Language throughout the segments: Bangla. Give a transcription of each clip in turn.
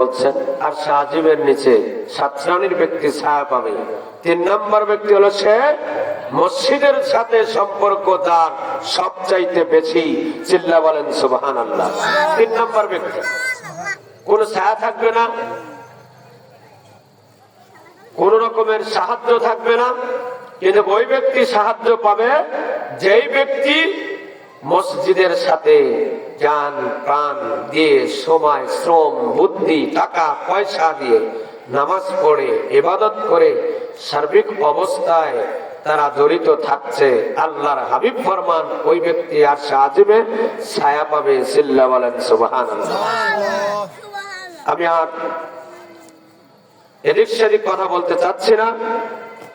বলছেন আর সাজিবের নিচে 7 শ্রেণীর ব্যক্তি ছায়া পাবে। 3 নম্বর ব্যক্তি হলো সে মসজিদের সাথে সম্পর্ক যার সবচাইতে বেশি, চিল্লা বলেন সুবহানাল্লাহ। 3 নম্বর ব্যক্তি কোন ছায়া থাকবে না, কোন রকমের সাহায্য থাকবে না, কিন্তু ওই ব্যক্তি সাহায্য পাবে যেই ব্যক্তি মসজিদের সাথে জান প্রাণ দিয়ে, সময় শ্রম বুদ্ধি টাকা পয়সা দিয়ে নামাজ পড়ে ইবাদত করে সার্বিক অবস্থায় তারা জড়িত থাকছে। আল্লাহর হাবিব ফরমান ওই ব্যক্তি আর সাজিবে ছায়া পাবে, চিল্লা বলেন সুবহানাল্লাহ। আমি আর এদিক সেদিক কথা বলতে চাচ্ছি না,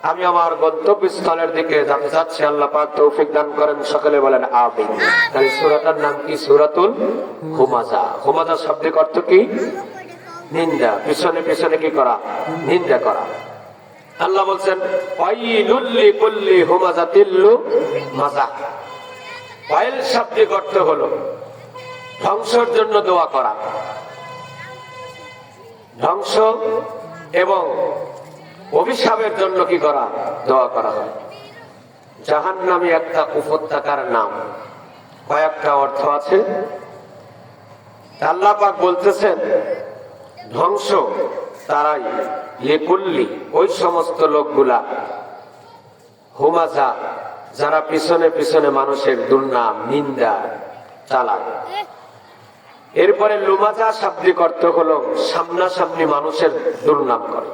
আমি আমার গন্তব্যস্থলের দিকে যেতে চাচ্ছি। আল্লাহ পাক তৌফিক দান করেন, সকলে বলেন আমিন। তাই সূরাটার নাম কি? সূরাতুল হুমাযা। হুমাযা শব্দের অর্থ কি? নিন্দা। পিছনে পিছনে কি করা? নিন্দা করা। আল্লাহ বলছেন ওয়াইলুল লিকুল্লি হুমাযাতিল লুমাযা। ওয়াইল শব্দের অর্থ হলো ধ্বংসের জন্য দোয়া করা, ধ্বংস এবং অভিশাপের জন্য কি করা? দোয়া করা হয়। জাহান্নামী একটা উপত্যকার নাম, কয়েকটা অর্থ আছে। আল্লাহ পাক বলতেছেন ধ্বংস তারাই, লিকুল্লি ওই সমস্ত লোকগুলা, হুমাযা যারা পিছনে পিছনে মানুষের দুর্নাম নিন্দা চালায়। এরপরে লুমাযা শাব্দিক অর্থ হলো সামনাসামনি মানুষের দুর্নাম করে।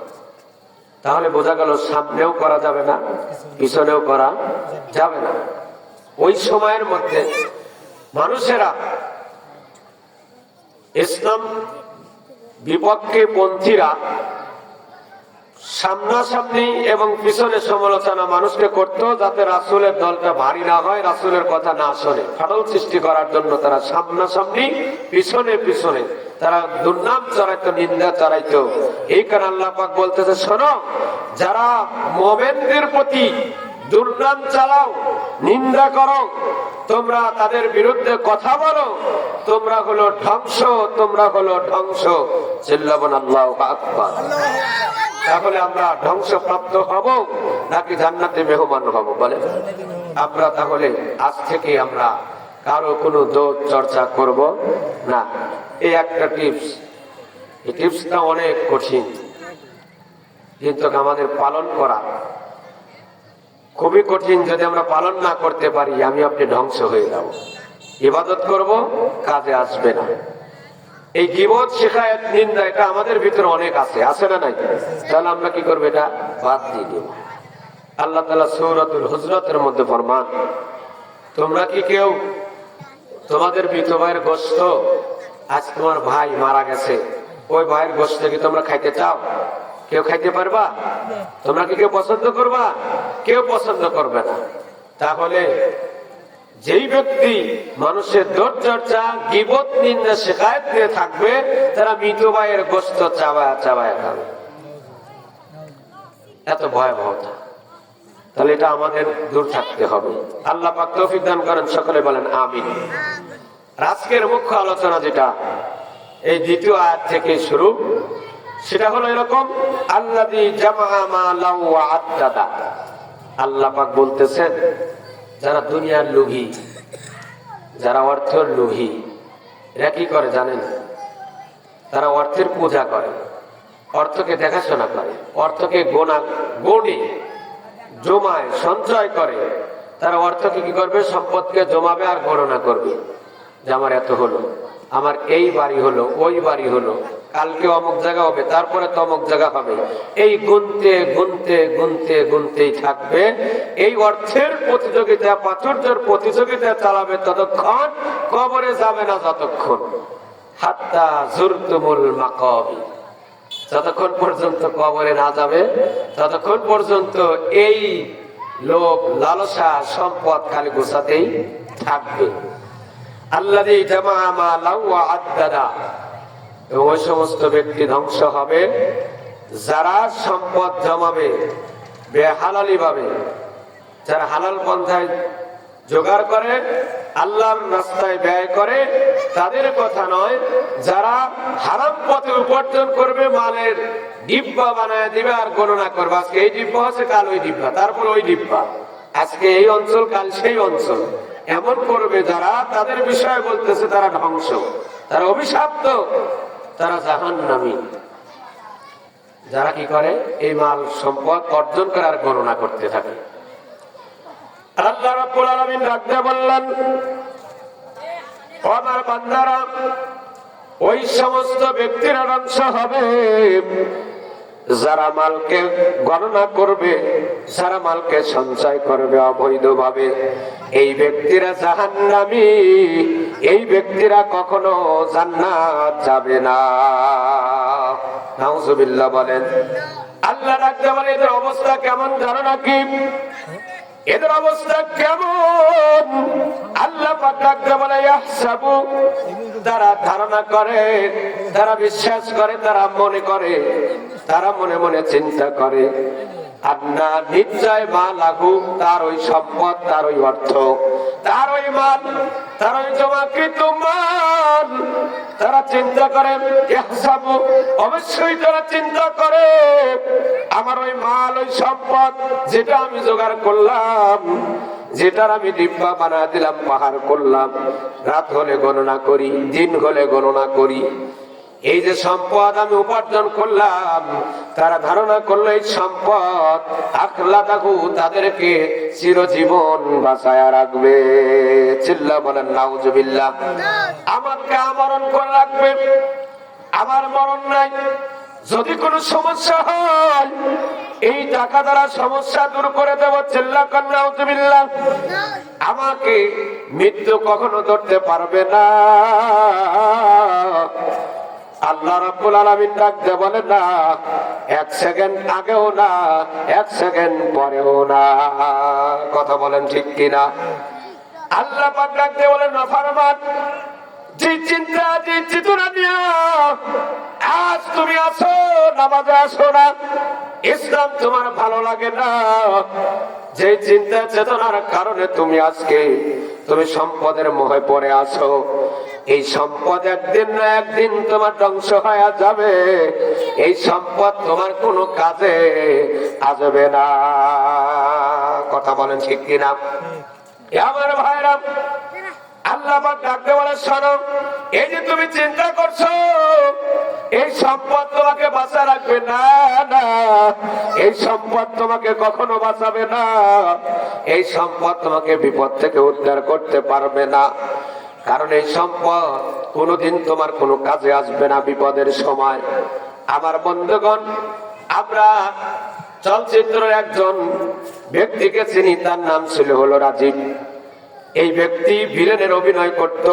তাহলে বোঝা গেল সামনেও করা যাবে না, পিছনেও করা যাবে না। ওই সময়ের মধ্যে মানুষেরা ইসলাম বিপক্ষে পন্থীরা সামনাসামনি এবং পিছনে সমালোচনা মানুষকে করতো, যাতে রাসূলের দলটা ভারী না হয়, রাসূলের কথা না শোনে। ফাটল সৃষ্টি করার জন্য তারা সামনাসামনি পিছনে পিছনে তারা দুর্নাম চড়াইতো, নিন্দা চড়াইতো। এই কারণে আল্লাহ পাক বলতেছে শোনো, যারা মুমিনদের প্রতি দুর্নাম চালাও, নিন্দা করো, তোমরা তাদের বিরুদ্ধে কথা বলো, তোমরা হলো ধ্বংস, তোমরা হলো ধ্বংস। চিল্লাবেন আল্লাহু আকবার। তাহলে আমরা ধ্বংসপ্রাপ্ত হব নাকি জান্নাতে মেহমান হব? বলে আমরা তাহলে আজ থেকে আমরা কারো কোনো দোষ চর্চা করব না। এই একটা টিপস, এই টিপসটা অনেক কঠিন, কিন্তু আমাদের পালন করা খুবই কঠিন। যদি আমরা পালন না করতে পারি, আমি আপনি ধ্বংস হয়ে যাব। ইবাদত করব, কাজে আসবে না। এই গীবত, শিকায়েত, নিন্দা এটা আমাদের ভিতরে অনেক আছে, আছে না নাই? তাহলে আমরা কি করবো? এটা বাদ দিয়ে দেব। আল্লাহ তাআলা সূরাতুল হুজরাতের মধ্যে ফরমান, তোমরা কি কেউ তোমাদের মৃত ভাইয়ের গোশত, আজ তোমার ভাই মারা গেছে, ওই ভাইয়ের গোশত কি তোমরা খাইতে চাও? কেউ খাইতে পারবা? তোমরা কি কেউ পছন্দ করবা? কেউ পছন্দ করবে না। তাহলে যেই ব্যক্তি মানুষের দোষ চর্চা, গীবত, নিন্দা, শিকায়েত নিয়ে থাকবে, তারা মৃত ভাইয়ের গোশত চাবায়া চাবায়া খাবে। এত ভয়াবহতা। তাহলে এটা আমাদের দূর থাকতে হবে। আল্লাহ পাক তৌফিক দান করেন, সকলে বলেন আমিন। আজকের মুখ্য আলোচনা যেটা এই দ্বিতীয় আয়াত থেকে শুরু, সেটা হলো এরকম, আল্লাযী জামআ মালান ওয়া আদ্দাদা। আল্লাহ পাক বলতেছেন যারা দুনিয়ার লোভী, যারা অর্থের লোভী, এরা কি করে জানেন? তারা অর্থের পূজা করে, অর্থকে দেখাশোনা করে, অর্থকে গণে জমায় সঞ্চয় করে। তারা অর্থকে কি করবে? সম্পদকে জমাবে আর গণনা করবে যে আমার এত হলো, আমার এই বাড়ি হলো, ওই বাড়ি হলো, কালকে অমুক জায়গা হবে, তারপরে তমুক জায়গা হবে। এই গুনতে গুনতে গুনতে গুনতেই থাকবে। এই অর্থের প্রতিযোগিতা, প্রাচুর্যের প্রতিযোগিতা চালাবে ততক্ষণ, কবরে যাবে না যতক্ষণ। হাত্তা যুরতুমুল মাকাবির, যতক্ষণ পর্যন্ত কবরে না যাবে ততক্ষণ পর্যন্ত এই লোক লালসা, সম্পদ খালি গোছাতেই থাকবে। আল্লাযী জামআ মালান ওয়া আদ্দাদা। এবং ওই সমস্ত ব্যক্তি ধ্বংস হবে যারা সম্পদ জমাবে বেহালালি ভাবে, যারা হালাল পন্থায় জোগাড় করে আল্লাহর রাস্তায় ব্যয় করে তাদের কথা নয়, যারা হারাম পথে উপার্জন করবে, মালের ডিব্বা বানায় দিবে আর গণনা করবে, আজকে এই ডিব্বা আছে, কাল ওই ডিব্বা, তারপর ওই ডিব্বা, আজকে এই অঞ্চল, কাল সেই অঞ্চল, এমন করবে যারা, তাদের বিষয়ে বলতেছে তারা ধ্বংস, তারা অভিশপ্ত, তারা জাহান্নামী। যারা কি করে, এই মাল সম্পদ অর্জন করার গণনা করতে থাকে। আল্লাহ রাব্বুল আলামিন ডাক দিয়ে বললেন, ও আমার বান্দারা, ওই সমস্ত ব্যক্তিরা ধ্বংস হবে যারা মালকে গণনা করবে, যারা মালকে সঞ্চয় করবে অবৈধভাবে। এই ব্যক্তিরা জাহান্নামী, এই ব্যক্তিরা কখনো জান্নাত যাবে না। নাউজুবিল্লাহ বলেন। আল্লাহ রাখতে বলে এদের অবস্থা কেমন জানো নাকি? এদের অবস্থা কেমন? আল্লাহ পাক ডাকতে বলে, ইয়াহসাবু, তারা ধারণা করে, তারা বিশ্বাস করে, তারা মনে করে, তারা মনে মনে চিন্তা করে, আন্না নিশ্চয় মালাহু, তার ওই সম্পদ, তার ওই অর্থ, তার ওই মাল, তার ওই জমাকৃত মাল, তারা চিন্তা করে, ইয়াহসাবু, অবশ্যই তারা চিন্তা করে, আমার ওই মাল, ওই সম্পদ যেটা আমি জোগাড় করলাম, যেটার আমি ডিব্বা বানা দিলাম, পাহাড় করলাম, রাত হলে গণনা করি, দিন হলে গণনা করি, এই যে সম্পদ আমি উপার্জন করলাম, তারা ধারণা করলো এই সম্পদ আখলাদাহু, তাদেরকে চিরজীবন বাঁচায়া রাখবে। চিল্লা বলেন নাউজুবিল্লাহ। আমাকে আমরণ করে রাখবে, আমার মরণ নাই। যদি কোনো সমস্যা হয়, এই টাকা দ্বারা সমস্যা দূর করে দেব। চিল্লা কর নাউজুবিল্লাহ। আমাকে মৃত্যু কখনো ধরতে পারবে না। আল্লাহ রাব্বুল আলামিন ডাকতে বলে, না এক সেকেন্ড আগেও না, এক সেকেন্ড পরেও না। কথা বলেন ঠিক কিনা? আল্লাহ পাক ডাকতে বলে, নাফরমান, যে চিন্তা, যে চেতনা নিয়া আজ তুমি আসো, নামাজে আসো না, ইসলাম তোমার ভালো লাগে না, যে চিন্তা চেতনার কারণে তুমি আজকে তুমি সম্পদের মোহে পড়ে আছো, এই সম্পদ একদিন না একদিন তোমার ধ্বংস হয়ে যাবে। এই সম্পদ তোমার কোনো কাজে আসবে না। কথা বলেন ঠিক কিনা? আমার ভাইরা, আল্লাহ পাক ডাকতে বলে, শোনো, এই যে তুমি চিন্তা করছো এই সম্পদ তোমাকে বাঁচা রাখবে না, না, এই সম্পদ তোমাকে কখনো বাঁচাবে না, এই সম্পদ তোমাকে বিপদ থেকে উদ্ধার করতে পারবে না। কারণ এই সম্পদ কোনোদিন তোমার কোনো কাজে আসবে না বিপদের সময়। আমার বন্ধুগণ, আমরা চলচ্চিত্রের একজন ব্যক্তিকে চিনি, তার নাম ছিল হলো রাজীব। এই ব্যক্তি ভিলেনের অভিনয় করত।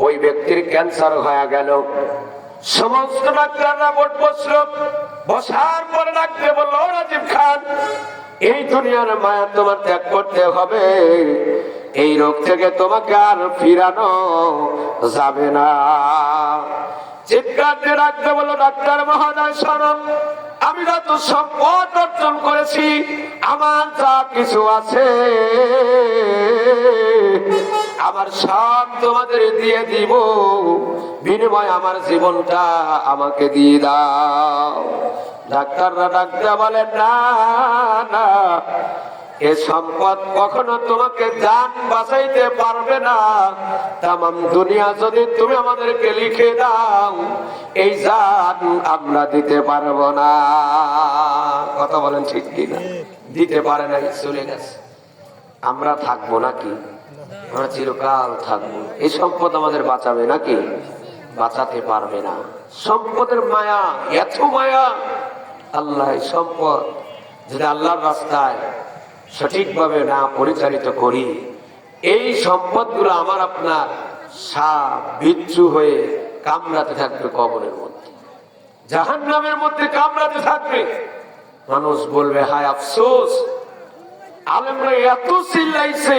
ওই ব্যক্তির ক্যান্সার হয়ে গেল। সমস্ত ডাক্তাররা ভোট বসল, বসার পরে ডাকতে বললো, রাজীব খান, এই দুনিয়ার মায়া তোমার ত্যাগ করতে হবে, এই রোগ থেকে তোমাকে আর ফিরানো যাবে না। চিৎকার দিয়ে ডাকতে বললো, ডাক্তার মহোদয় শোনো, আমি যত সম্পদ অর্জন করেছি, আমার যা কিছু আছে, আমার সব তোমাদের দিয়ে দিব, বিনিময় আমার জীবনটা আমাকে দিয়ে দাও। ডাক্তাররা ডাক্তার বলে, না না, এ সম্পদ কখনো তোমাকে জান বাঁচাইতে পারবে না। তামাম দুনিয়া যদি তুমি আমাদেরকে লিখে দাও, এই জান আমরা দিতে পারবো না। কথা বলেন ঠিক কিনা? দিতে পারে নাই, চলে গেছে। আমরা থাকবো নাকি? আমরা চিরকাল থাকবো। এই সম্পদ আমাদের বাঁচাবে নাকি? বাঁচাতে পারবে না। সম্পদের মায়া, এত মায়া। আল্লাহ এই সম্পদ যদি আল্লাহর রাস্তায় সঠিকভাবে না পরিচালিত করি, এই সম্পদগুলো আমার আপনার সাপ বিচ্ছু হয়ে কামড়াতে থাকবে কবরের মধ্যে, জাহান্নামের মধ্যে কামড়াতে থাকবে। মানুষ বলবে, হায় আফসোস, আলেমরা এত চিল্লাইছে,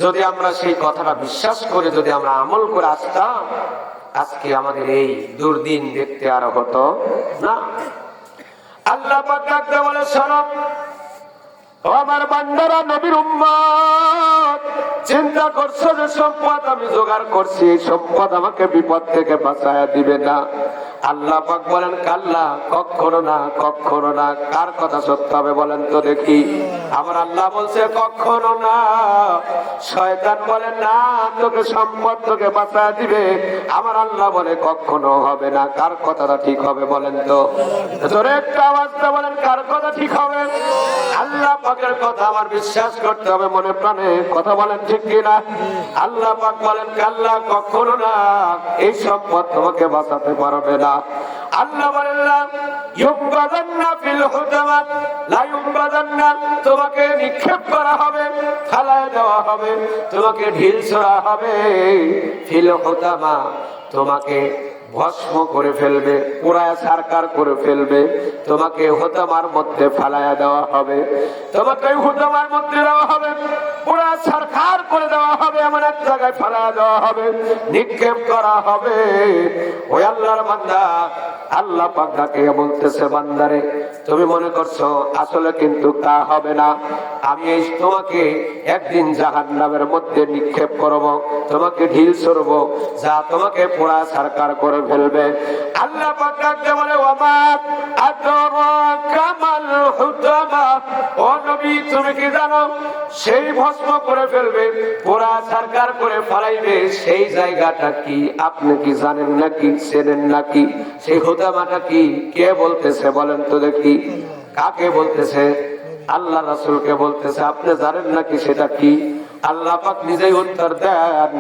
যদি আমরা সেই কথাটা বিশ্বাস করে যদি আমরা আমল করে আসতাম, আজকে আমাদের এই দুর্দিন দেখতে আর হতো না। আল্লাহ পাক ডাকতে বলে, শোনো, ও আমার বান্দারা, নবীর উম্মত, চিন্তা করছো যে সম্পদ আমি জোগাড় করছি, এই সম্পদ আমাকে বিপদ থেকে বাঁচায়া দিবে না। আল্লাহ পাক বলেন কাল্লা, কখনো না, কখনো না। কার কথা সত্য হবে বলেন তো দেখি? আমার আল্লাহ বলছে কখনো না। শয়তান বলে না, তোকে সম্পদ তোকে বাঁচায়া দিবে। আমার আল্লাহ বলে কখনো হবে না। কার কথাটা ঠিক হবে বলেন তো? জোরে একটা আওয়াজটা বলেন, কার কথা ঠিক হবে? আল্লাহ পাকের কথা আমার বিশ্বাস করতে হবে মনে প্রাণে। কথা বলেন ঠিক কিনা? আল্লাহ পাক বলেন কাল্লা, কখনো না, এই সম্পদ তোমাকে বাঁচাতে পারবে না। আল্লাহ বলেন লা ইউবাদান্না ফিল হুতামা, লা ইউবাদান্না, তোমাকে নিক্ষেপ করা হবে, ফালায় দেওয়া হবে, তোমাকে ঢিল ছোড়া হবে। ফিল হুতামা, তোমাকে ভস্ম করে ফেলবে, পুরায় সারকার করে ফেলবে, তোমাকে হুতামার মধ্যে ফালায়া দেওয়া হবে, তোমাকে হুতামার মধ্যে দেওয়া হবে, পুরা সারকার করে দেওয়া হবে, এমন এক জায়গায় ফালায়া দেওয়া হবে, নিক্ষেপ করা হবে। ওই আল্লাহর বান্দা, আল্লাহ পাক ডাকে বলতেছে বান্দারে, তুমি মনে করছো আসলে কিন্তু তা হবে না। আমি এই তোমাকে একদিন জাহান্নামের মধ্যে নিক্ষেপ করব, তোমাকে ঢিল ছড়ব, যা তোমাকে পুরা সারকার করে ফেলবে। আল্লাহ পাক ডাকতে বলে ওয়ামা আদরাকা মাল হুতামা, ও নবী তুমি কি জানো সেই ভস্ম করে ফেলবে, পুরা সারকার করে ফেলাইবে সেই জায়গাটা কি? আপনি কি জানেন নাকি, চেনেন নাকি? সেই হুতামাটা কি? কে বলতেছে বলেন তো দেখি? কাকে বলতেছে? আল্লাহ রাসূলকে বলতেছে। আপনি জানেন নাকি সেটা কি? আল্লাহ পাক নিজেই উত্তর দেন,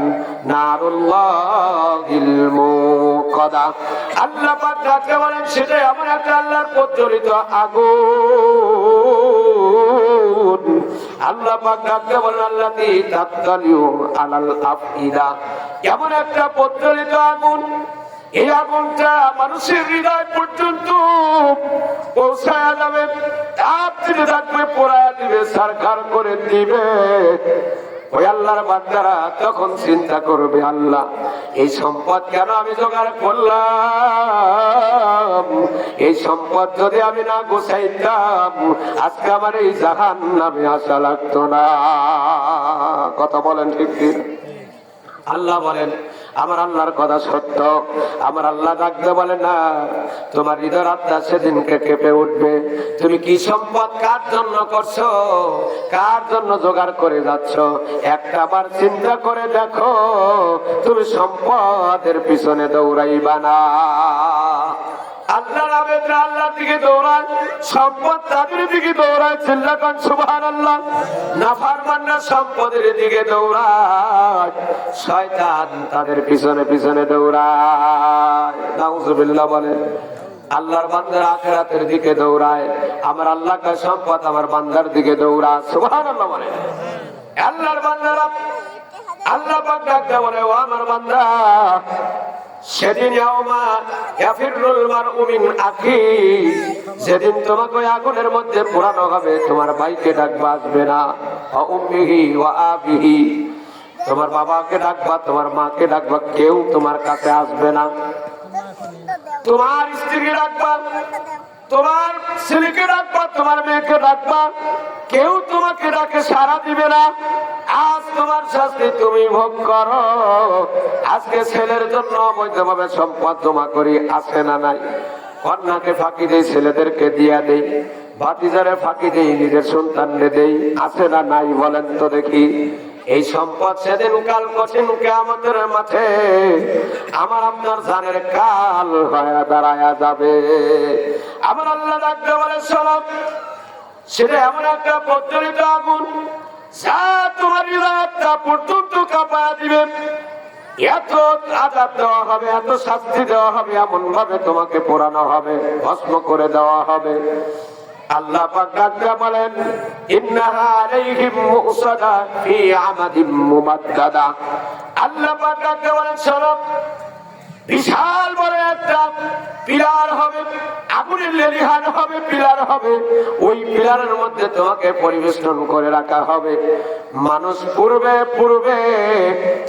নারুল্লাহিল মুকাদা। আল্লাহ পাক যাকে বলেন সেটা এমন একটা আল্লাহর প্রজ্বলিত আগুন। আল্লাহ পাক যাকে বলেন আল্লাতী তাত্তালিউ আলাল আফইদা, এমন একটা প্রজ্বলিত আগুন, এই আগুনটা মানুষের হৃদয় পর্যন্ত পৌঁছায়া যাবে, তাপ দিতে থাকবে, পোড়ায়া দিবে, সারখার করে দিবে। ওই আল্লাহর বান্দারা তখন চিন্তা করবে, আল্লাহ এই সম্পদ কেন আমি জোগাড় করলাম? এই সম্পদ যদি আমি না গোছাইতাম, আজকে আমার এই জাহান্নামে আসা লাগতো না। কথা বলেন ঠিক কি? আল্লাহ বলেন আমার আল্লাহর কথা সত্য। আমার আল্লাহ ডাকতে বলে না, তোমার হৃদয় আত্মা সেদিনকে কেঁপে উঠবে। তুমি কি সম্পদ কার জন্য করছো, কার জন্য জোগাড় করে যাচ্ছ, একটা বার চিন্তা করে দেখো। তুমি সম্পদের পিছনে দৌড়াইবা না। আল্লাহর আবেদরা আল্লাহর দিকে দৌড়ায়, সম্পদ তাদের দিকে দৌড়ায়। চিল্লাকান সুবহানাল্লাহ। নাফরমানরা সম্পদের দিকে দৌড়ায়, শয়তান তাদের পিছনে পিছনে দৌড়ায়। নাউজুবিল্লাহ বলে। আল্লাহর বান্দার আখিরাতের দিকে দৌড়ায়, আমার আল্লাহর সম্পদ আমার বান্দার দিকে দৌড়ায়। সুবহানাল্লাহ বলে। আল্লাহর বান্দারা আল্লাহ পাক ডাকতে বলে, ও আমার বান্দা, সেদিন যেদিন তোমাকে আগুনের মধ্যে পোড়ানো হবে, তোমার ভাইকে ডাকবা, আসবে না। তোমার বাবাকে ডাকবা, তোমার মাকে ডাকবা, কেউ তোমার কাছে আসবে না। তোমার স্ত্রীকে ডাকবা, তোমার ছেলেকে ডাকবা, তোমার মেয়েকে ডাকবা, কেউ তোমাকে ডাকে সাড়া দিবে না। আজ তোমার শাস্তি তুমি ভোগ করো। আজকে ছেলের জন্য অবৈধভাবে সম্পদ জমা করি, আছে না নাই? কন্যাকে ফাঁকি দেই, ছেলেদেরকে দিয়া দেই, ভাতিজারে ফাঁকি দেই, নিজের সন্তানকে দেই, আছে না নাই বলেন তো দেখি? এই সম্পদ সেদিন কাল কঠিন কিয়ামতের মাঠে আমার আপনার জানের কাল হয়ে দাঁড়ায়া যাবে। আমার আল্লাহ ডাকতে বলে, শোনো, সেটা এমন একটা প্রজ্বলিত আগুন, যা তোমার হৃদয়টা পর্যন্ত কাঁপায়া দিবে। এত আযাব দেওয়া হবে, এত শাস্তি দেওয়া হবে, এমন ভাবে তোমাকে পোড়ানো হবে, ভস্ম করে দেওয়া হবে। আল্লাহ পাক ডাকতে বলেন, ইন্নাহা আলাইহিম মুসাদা ফি আমাদিম মুমাদ্দাদা। আল্লাহ পাক ডাকতে বলেন, শোনো, বিশাল বড় একটা পিলার হবে, আগুনের লেলিহান হবে, পিলার হবে। ওই পিলারের মধ্যে তোমাকে পরিবেষ্টন করে রাখা হবে। মানুষ পূর্বে পূর্বে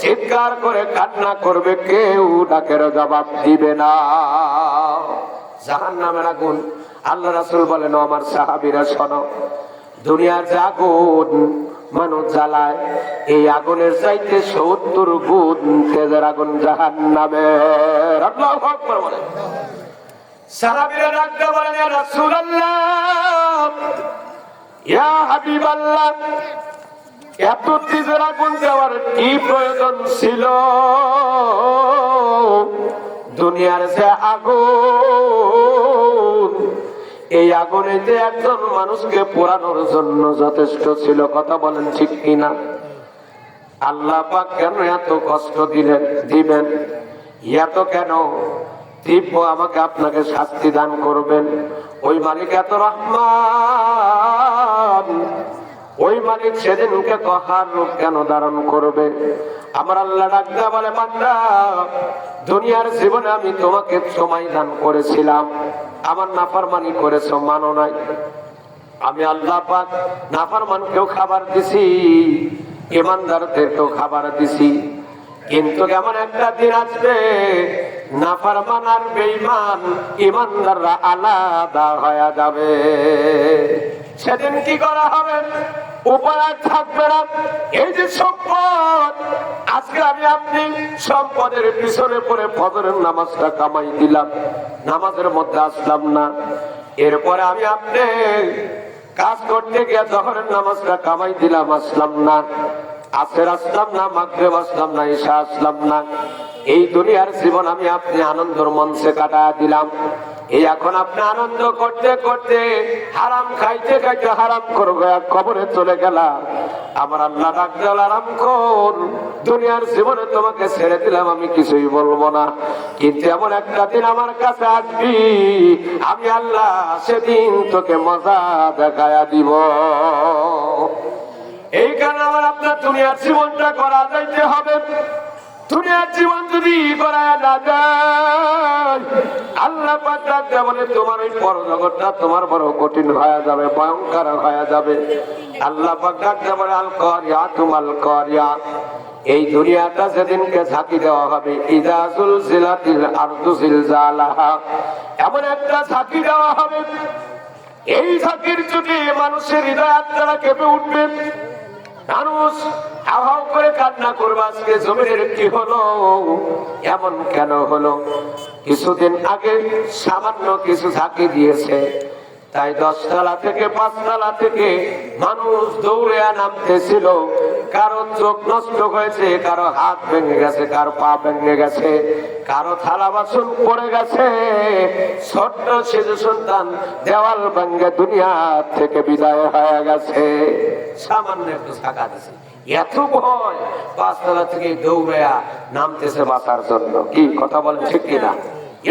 চিৎকার করে কান্না করবে, কেউ ডাকের জবাব দিবে না। জাহান্নামের আগুন। আল্লাহ রাসূল বলেন, আমার সাহাবীরা শোনো, দুনিয়ার যে আগুন মানুষ জ্বালায়, এই আগুনের চাইতে ৭০ গুণ তেজের আগুন জাহান্নামের। আল্লাহু আকবার বলেন। সাহাবীরা ডাকতে বলেন, ইয়া রাসূলুল্লাহ, ইয়া হাবিবাল্লাহ, এত তেজের আগুন দেওয়ার কি প্রয়োজন ছিল? দুনিয়ার যে আগুন, এই আগুনে যে একজন মানুষকে পোড়ানোর জন্য যথেষ্ট ছিল। কথা বলেন ঠিক কিনা? আল্লাহ পাক কেন এত কষ্ট দিবেন, এত কেন দিব্য আমাকে আপনাকে শাস্তি দান করবেন? ওই মালিক এত রহমান, ওই মালিক সেদিনকে কহার রূপ কেন ধারণ করবে? আমার আল্লাহ ডাকতে বলে, বান্দা, দুনিয়ার জীবনে আমি তোমাকে সময় দান করেছিলাম, আমার নাফরমানি করেছো, মানো নাই। আমি আল্লাহ পাক নাফরমানকেও খাবার দিছি, ইমানদারদেরকেও খাবার দিছি। কিন্তু এমন একটা দিন আসবে, নাফরমান আর বেঈমান ইমানদাররা আলাদা হয়ে যাবে। সেদিন কি করা হবে? উপায় থাকবে না। এই যে সম্পদ, আজকে আমি আপনি সম্পদের পিছনে পড়ে ফজরের নামাজটা কামাই দিলাম, নামাজের মধ্যে আসলাম না। এরপরে আমি আপনি কাজ করতে গিয়ে জোহরের নামাজটা কামাই দিলাম, আসলাম না। আসর আসলাম না, মাগরিব আসলাম না, ইশা আসলাম না। এই দুনিয়ার জীবন আমি আপনি আনন্দের মঞ্চে কাটায় দিলাম। এই এখন আপনি আনন্দ করতে করতে হারাম খাইতে খাইতে হারাম করবে, কবরে চলে গেলাম। আমার আল্লাহ ডাকতে আরাম কর, দুনিয়ার জীবনে তোমাকে ছেড়ে দিলাম, আমি কিছুই বলবো না। কিন্তু এমন একটা দিন আমার কাছে আসবি, আমি আল্লাহ সেদিন তোকে মজা দেখায়া দিব। এই কারণে আমার আপনার দুনিয়ার জীবনটা করা যাইতে হবে। দুনিয়ার জীবন যদি করা না যায়, আল্লাহ পাক ডাকতে বলে, তোমার ওই পরজগৎটা তোমার বড় কঠিন হয়ে যাবে, ভয়ঙ্কর হয়ে যাবে। আল্লাহ পাক ডাকতে বলে, আল কারিয়া তুমাল কারিয়া, এই দুনিয়াটা যেদিনকে ঝাঁকি দেওয়া হবে, ইযা যুলজিলাতিল আরদু জিলজালাহা, এমন একটা ঝাঁকি দেওয়া হবে, এই ঝাঁকির যদি মানুষের হৃদয় আত্মারা কেঁপে উঠবে, মানুষ হাও হাও করে কান্না করবে, আজকে জমিনের কি হলো, এমন কেন হলো? কিছুদিন আগে সামান্য কিছু ঝাঁকি দিয়েছে, তাই 10 তলা থেকে 5 তলা থেকে মানুষ দৌড়ে নামতেছিল। কারো চোখ নষ্ট হয়েছে, কারো হাত ভেঙে গেছে, কারো পা ভেঙে গেছে, কারো থালা বাসন পড়ে গেছে। ছোট্ট শিশু সন্তান দেওয়াল ভেঙে দুনিয়া থেকে বিদায় হয়ে গেছে, সামান্য একটু ছাকা দিছে। এত ভয়, 5 তলা থেকে দৌড়ে নামতেছে বাঁচার জন্য। কি কথা বলেন ঠিক কিনা?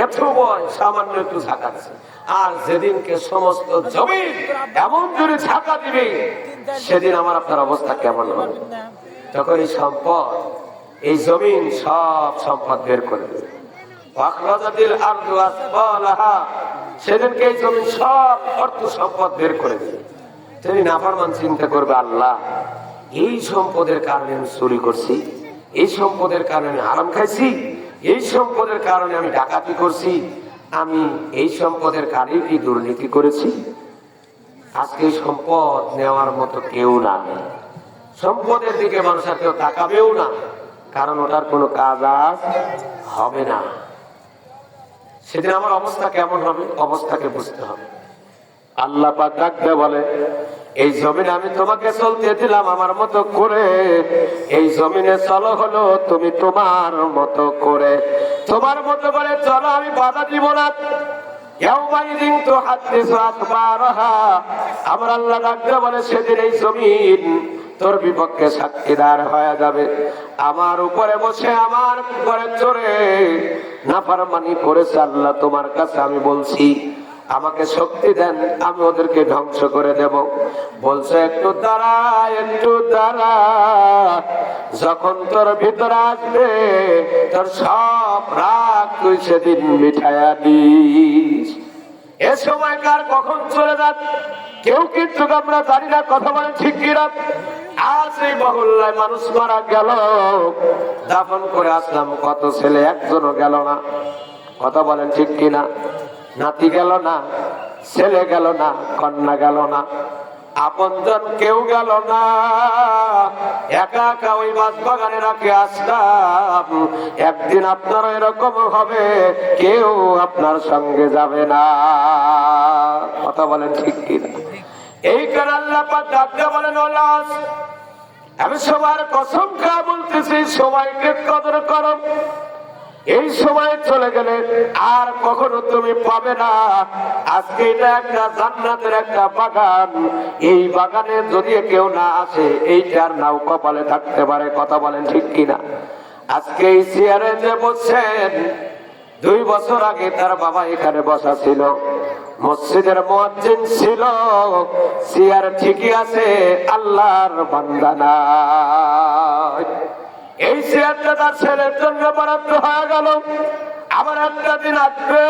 এত ভয়, সামান্য একটু ছাকা দিছে। আর যেদিনকে সমস্ত জমি এমন জোরে ছাকা দিবে, সেদিন আমার আপনার অবস্থা কেমন হবে? তখন এই সম্পদ, এই জমিন সব সম্পদ বের করে দেবে। সেদিনকে এই জমিন সব অর্থ সম্পদ বের করে দেবে। তিনি নাফরমান চিন্তা করবে, আল্লাহ, এই সম্পদের কারণে আমি চুরি করছি, এই সম্পদের কারণে আমি হারাম খাইছি, এই সম্পদের কারণে আমি ডাকাতি করছি, আমি এই সম্পদের কারণে কি দুর্নীতি করেছি। আজকে সম্পদ নেওয়ার মতো কেউ না, সম্পদের দিকে মানুষ আর কেউ তাকাবেও না, কারণ ওটার কোনো কাজ আজ হবে না। সেদিন আমার অবস্থা কেমন হবে, অবস্থাকে বুঝতে হবে। আল্লাহ পাক ডাকতে বলে, এই জমিনে আমি তোমাকে চলতে দিলাম আমার মতো করে, এই জমিনে চলো হলো তুমি তোমার মতো করে, তোমার মতো করে চলো, আমি বাধা দিব না। আমার আল্লাহ ডাকতে বলে, সেদিন এই জমিন তোর বিপক্ষে সাক্ষীদার হয়ে যাবে। আমার উপরে বসে, আমার উপরে চড়ে নাফরমানি করেছে আল্লাহ, তোমার কাছে আমি বলছি আমাকে শক্তি দেন, আমি ওদেরকে ধ্বংস করে দেব। বলছে, একটু দাঁড়া, একটু দাঁড়া, যখন তোর ভিতরে আসবে তোর সব রাগ তুই সেদিন মিঠাইয়া দিস। এ সময় কার কখন চলে যান কেউ কিন্তু আমরা জানি না। কথা বলেন ঠিক কিনা? আজ এই মহল্লায় মানুষ মারা গেল, দাফন করে আসলাম, কত ছেলে একজনও গেল না। কথা বলেন ঠিক কিনা? নাতি গেল না, ছেলে গেল না, কন্যা গেল না, আপনজন কেউ গেল না, একা একা ওই বাস বাগানে রাখে আসলাম। একদিন আপনার এরকম হবে, কেউ আপনার সঙ্গে যাবে না। কথা বলেন ঠিক কিনা? এই কারণে আল্লাহ পাক ডাকতে বলেন, ওলাস আমি সবার কসম খায় বলতেছি, সময়কে কদর করো। এই সময় চলে গেলে আর কখনো তুমি পাবে না। আজকে এটা একটা জান্নাতের একটা বাগান, এই বাগানে যদি কেউ না আসে, এইটার নাও কপালে থাকতে পারে। কথা বলেন ঠিক কিনা? আজকে এই চেয়ারে যে বসছেন, 2 বছর আগে তার বাবা এখানে বসা ছিল, মসজিদের মুয়াজ্জিন ছিল, চেয়ার ঠিকই আছে, আল্লাহর বান্দা না। এই চেয়ারটা তার ছেলের জন্য বরাদ্দ হয়ে গেল। আবার একটা দিন আসবে,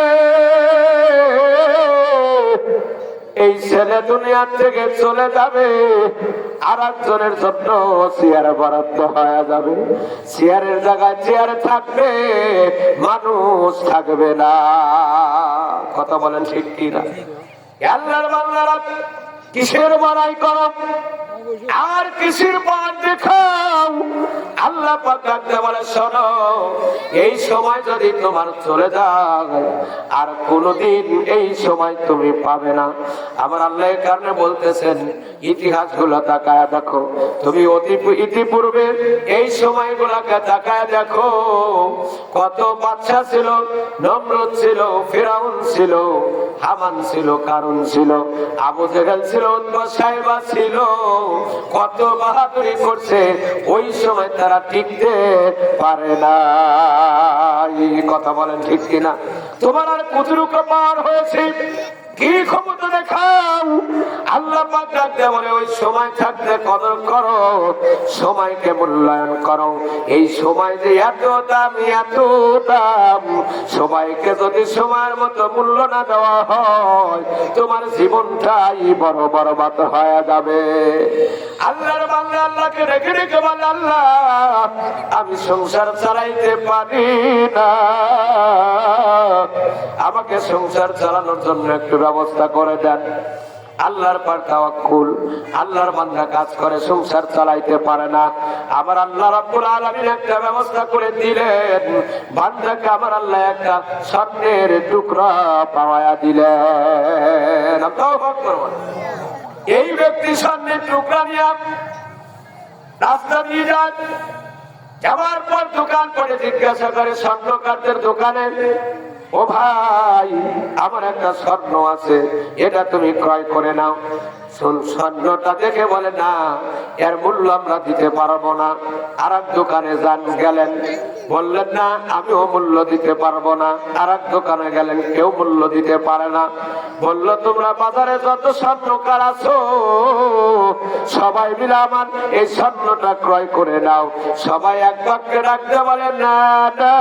এই ছেলে দুনিয়া থেকে চলে যাবে, আর একজনের জন্য চেয়ার বরাদ্দ হয়ে যাবে। চেয়ারের জায়গায় চেয়ার থাকবে, মানুষ থাকবে না। কথা বলেন ঠিক কিনা? আল্লাহর বান্দারা কিসের বড়াই করো আর কিসের পথ দেখাও? আল্লাহ পাক ডাকতে বলে, শোনো, এই সময় যদি তোমার চলে যায়, আর কোনদিন এই সময় তুমি পাবে না। আমার আল্লাহ এর কারণে বলতেছেন, ইতিহাসগুলো তাকায় দেখো, তুমি ইতিপূর্বে এই সময়গুলোকে তাকায় দেখো। কত বাদশা ছিল, নমরুদ ছিল, ফিরাউন ছিল, হামান ছিল, কারুন ছিল, আবু জেহেল ছিল, উতবা সাইবা ছিল, কত বাহাদুরি করছে। ওই সময় তারা টিকতে পারে না। কথা বলেন ঠিক কিনা? তোমার আর কতটুকু পার হয়েছে, কি ক্ষমতা দেখাও? আল্লাহ পাক ডাকতে বলে, ওই সময় থাকতে কদর করো, সময়কে মূল্যায়ন করো। এই সময় যে এত দাম, এত দাম, সময়কে যদি সময়ের মতো মূল্য না দেওয়া হয়, তোমার জীবনটাই বড় বরবাদ হয়ে যাবে। আল্লাহর বান্দা আল্লাহকে রেখে রেখে বলে, আল্লাহ আমি সংসার চালাইতে পারি না, আমাকে সংসার চালানোর জন্য একটু ব্যবস্থা করে দেন। আল্লাহর পর তাওয়াক্কুল, আল্লাহর বান্দা কাজ করে সংসার চালাইতে পারে না, আমার আল্লাহ রাব্বুল আলামিন একটা ব্যবস্থা করে দিলেন। বান্দাকে আমার আল্লাহ একটা স্বর্ণের টুকরা পাওয়া দিলেন। আল্লাহু আকবার। এই ব্যক্তি স্বর্ণের টুকরা নিয়ে রাস্তা দিয়ে যায়, যাওয়ার পর দোকান করে জিজ্ঞাসা করে স্বর্ণকারদের দোকানে, ও ভাই আমার একটা স্বর্ণ আছে, এটা তুমি ক্রয় করে নাও। স্বর্ণটা দেখে বলে, না এর মূল্য আমরা দিতে পারবো না। আর এক দোকানে গেলেন, বললেন না আমিও মূল্য দিতে পারবো না। আর এক দোকানে গেলেন, কেউ মূল্য দিতে পারে না। বলল, তোমরা বাজারে যত স্বর্ণকার আছো, সবাই মিলে আমার এই স্বর্ণটা ক্রয় করে নাও। সবাই এক বাক্যে ডাকতে বলে, না না,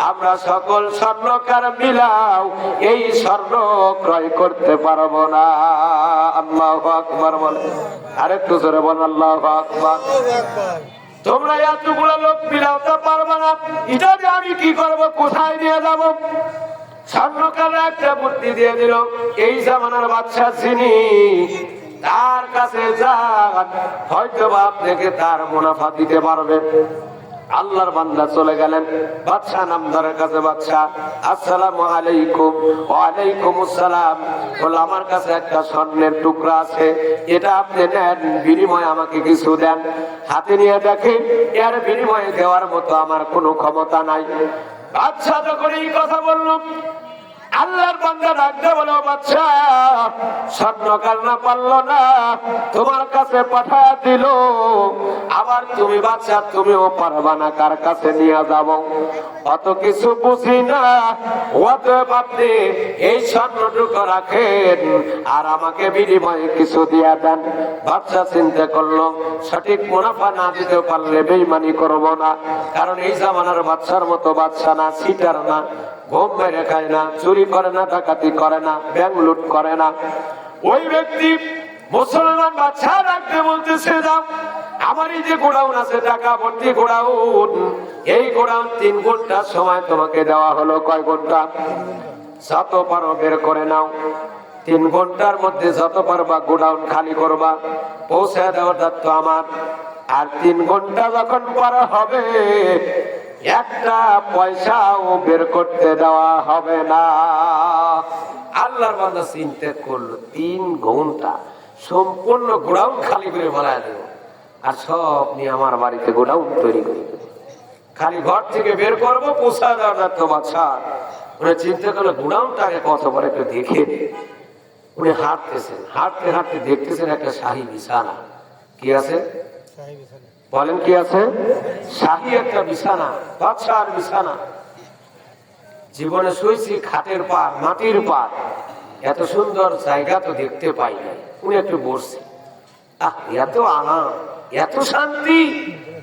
আমরা সকল স্বর্ণকার মিলাও এই স্বর্ণ ক্রয় করতে পারবো না। আল্লাহু আকবার বলে, আরেকটু জোরে বল, আল্লাহু আকবার। তোমরা এতগুলো লোক মিলাতে পারবে না, এটা দিয়ে আমি কি করব, কোথায় নিয়ে যাব? স্বর্ণকাররা একটা বুদ্ধি দিয়ে দিল, এই জামানার বাদশা যিনি, তার কাছে যান, হয়তো বা আপনাকে তার মুনাফা দিতে পারবে। আল্লাহর বান্দা চলে গেলেন বাদশা নামদারের কাছে। বাদশা, আসসালামু আলাইকুম। ওয়ালাইকুম আসসালাম। বলল, আমার কাছে একটা স্বর্ণের টুকরা আছে, এটা আপনি নেন, বিনিময়ে আমাকে কিছু দেন। হাতে নিয়ে দেখেন, এর বিনিময়ে দেওয়ার মতো আমার কোনো ক্ষমতা নাই। বাদশা যখন এই কথা বলল, আল্লাহর বান্দা ডাকতে বলো, বাদশা স্বর্ণকার না পারলো না, তোমার কাছে পাঠায় দিল, আবার তুমি বাদশা তুমিও পারবা না, কার কাছে নিয়ে যাব? অত কিছু বুঝি না, অতএব আপনি এই স্বর্ণটুকু রাখেন আর আমাকে বিনিময়ে কিছু দিয়ে দেন। বাদশা চিন্তা করলো, সঠিক মুনাফা না দিতে পারলে বেঈমানি করব না, কারণ এই জামানার বাদশার মতো বাদশা না, সিটার না, ঘুম মেরে খায় না, চুরি করে না, ডাকাতি করে না, ব্যাংক লুট করে না। ওই ব্যক্তি মুসলমান বাদশা রাখতে বলতেছে, যাও আমার এই যে গোডাউন আছে, টাকা ভর্তি গোডাউন, এই গোডাউন 3 ঘন্টা সময় তোমাকে দেওয়া হলো। কয় ঘন্টা? 7 পারো বের করে নাও। 3 ঘন্টার মধ্যে যত পারবা গোডাউন খালি করবা, পৌঁছে দেওয়ার দায়িত্ব আমার। আর 3 ঘন্টা যখন পার হবে একটা পয়সাও বের করতে দেওয়া হবে না। আল্লাহর বান্দা চিন্তা করলো 3 ঘন্টা সম্পূর্ণ গোডাউন খালি করে ফেলা দেব, আর সব নিয়ে আমার বাড়িতে গোডাউন তৈরি করে দেব, খালি ঘর থেকে বের করবো পৌঁছা দেওয়ার দায়িত্ব বাচ্চা। উনি চিন্তা করলো গোডাউনটাকে কত বড় একটু দেখে নি। উনি হাঁটতেছেন, হাঁটতে হাঁটতে দেখতেছেন একটা শাহী বিছানা। কি আছে বলেন? কি আছে? শাহী একটা বিছানা, বাদশার বিছানা। জীবনে শুয়েছি খাটের পার, মাটির পার, এত সুন্দর জায়গা তো দেখতে পাই নাই। উনি একটু বসছে, এত আরাম, এত শান্তি,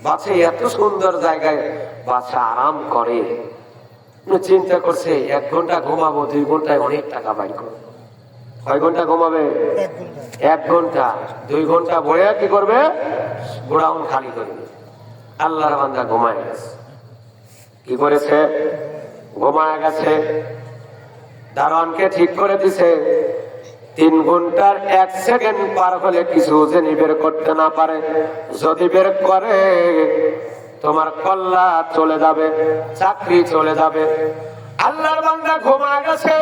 বাচ্চা এত সুন্দর জায়গায় বাচ্চা আরাম করে। চিন্তা করছে 1 ঘন্টা ঘুমাবো, 2 ঘন্টায় অনেক টাকা বাইর করবো। কয় ঘন্টা ঘুমাবে? 1 ঘন্টা। 2 ঘন্টা বয়ে কি করবে? গোডাউন খালি করবে। আল্লাহর বান্দা ঘুমায় গেছে। কি করেছে? ঘুমায় গেছে। দারোয়ানকে ঠিক করে দিছে 3 ঘন্টার 1 সেকেন্ড পার হলে কিছু যিনি বের করতে না পারে, যদি বের করে তোমার কল্লা চলে যাবে, চাকরি চলে যাবে। আল্লাহর বান্দা ঘুমায় গেছে।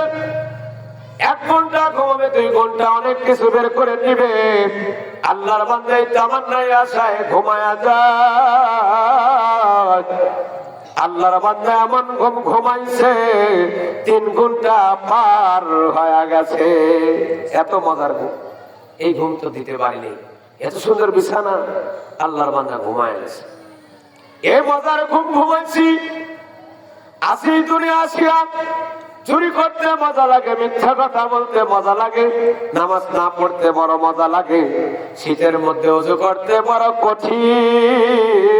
1 ঘন্টা ঘুমাবে, 2 ঘন্টা অনেক কিছু বের করে নিবে। আল্লাহর বান্দা এই তামান্নায় আশায় ঘুমায়া যায়। আল্লাহর বান্দা এমন ঘুমাইছে 3 ঘন্টা পার হয়ে গেছে। এত মজার ঘুম, এই ঘুম তো দিতে পারিনি। এত সুন্দর বিছানা, আল্লাহর বান্দা ঘুমায় গেছে। এই মজার ঘুম ঘুমাইছি, আসি দুনিয়া আসিয়া চুরি করতে মজা লাগে, মিথ্যা কথা বলতে মজা লাগে, নামাজ না পড়তে বড় মজা লাগে, শীতের মধ্যে ওযু করতে বড় কঠিন,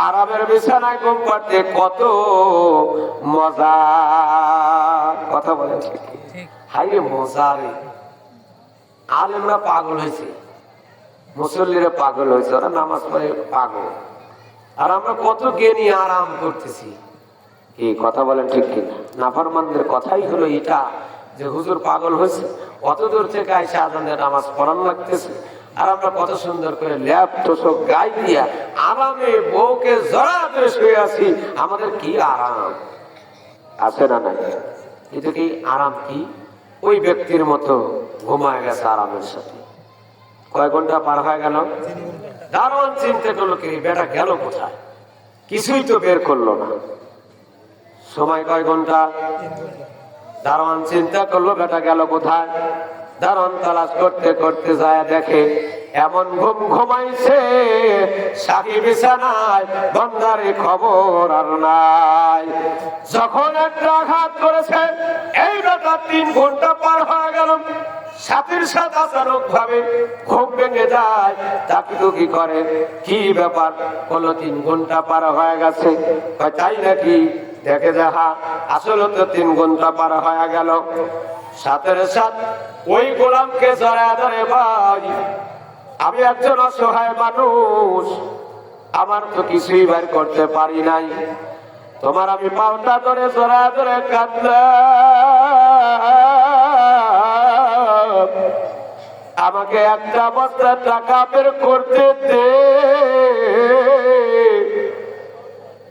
আরামের বিছানায় ঘুম পাড়তে কত মজা। কথা বলে ঠিক? হাইরে মজা রে। আলেমরা পাগল হয়েছে, মুসল্লিরা পাগল হয়েছে, ওরা নামাজ পড়ে পাগল, আর আমরা কত জ্ঞানী আরাম করতেছি। এই কথা বলেন ঠিক কিনা? নাফরমানদের কথাই হলো এটা যে হুজুর পাগল হয়েছে, অত দূর থেকে আইসা আজানের নামাজ পড়ানো লাগতেছে, আর আমরা কত সুন্দর করে ল্যাপ তোষক গাই দিয়া আরামে বউকে জড়া ধরে শুয়ে আছি। আমাদের কি আরাম আছে না নাই? এটা কি আরাম? কি ওই ব্যক্তির মতো ঘুমায় গেছে আরামের সাথে। কয় ঘন্টা পার হয়ে গেল। দারোয়ান চিন্তা করলো কি বেটা গেল কোথায়, কিছুই তো বের করলো না। সময় কয় ঘন্টা? দারোয়ান চিন্তা করলো বেটা গেল কোথায়। দারোয়ান তালাশ করতে করতে যায় দেখে এমন ঘুম ঘুমাইছে শাহী বিছানায়, বান্দারে খবর আর নাই। যখন একটা আঘাত করেছে এই বেটা 3 ঘন্টা পার হয়ে গেল, সাথীর সাথে আচানক ভাবে ঘুম ভেঙে যায়। তাকে তো কি করে, কি ব্যাপার? বললো 3 ঘন্টা পার হয়ে গেছে। তাই নাকি? দেখে যাহা আসলে তো 3 ঘন্টা পার হয়ে গেল। সাথের সাথ ওই গোলামকে জড়ায় ধরে, ভাই আমি একজন অসহায় মানুষ, আমার তো কিছুই বের করতে পারি নাই, তোমার আমি পাওটা ধরে জড়ায় ধরে কাঁদলাম, আমাকে একটা বস্তা টাকা বের করতে দে,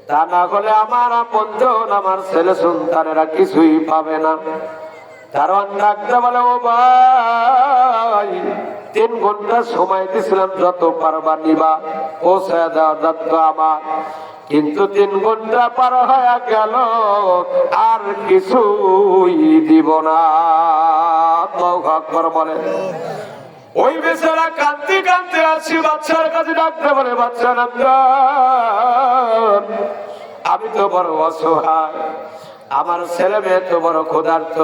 তা না হলে আমার আপনজন আমার ছেলে সন্তানেরা কিছুই পাবে না। দারোয়ান ডাকতে বলে, ও ভাই 3 ঘন্টা সময় দিছিলাম, যত পারবা নিবা, পৌঁছে দেওয়া যাত্র আমার, কিন্তু 3 ঘন্টা পার হয়ে গেল, আর কিছুই দিব না। আল্লাহু আকবার বলে। ওই বেচারা কাঁদতে কাঁদতে আসি বাচ্চার কাছে, ডাকতে বলে, বাচ্চা নন্দন আমি তো বড় অসহায়, আমার ছেলে মেয়ে তো বড় ক্ষুধার্ত,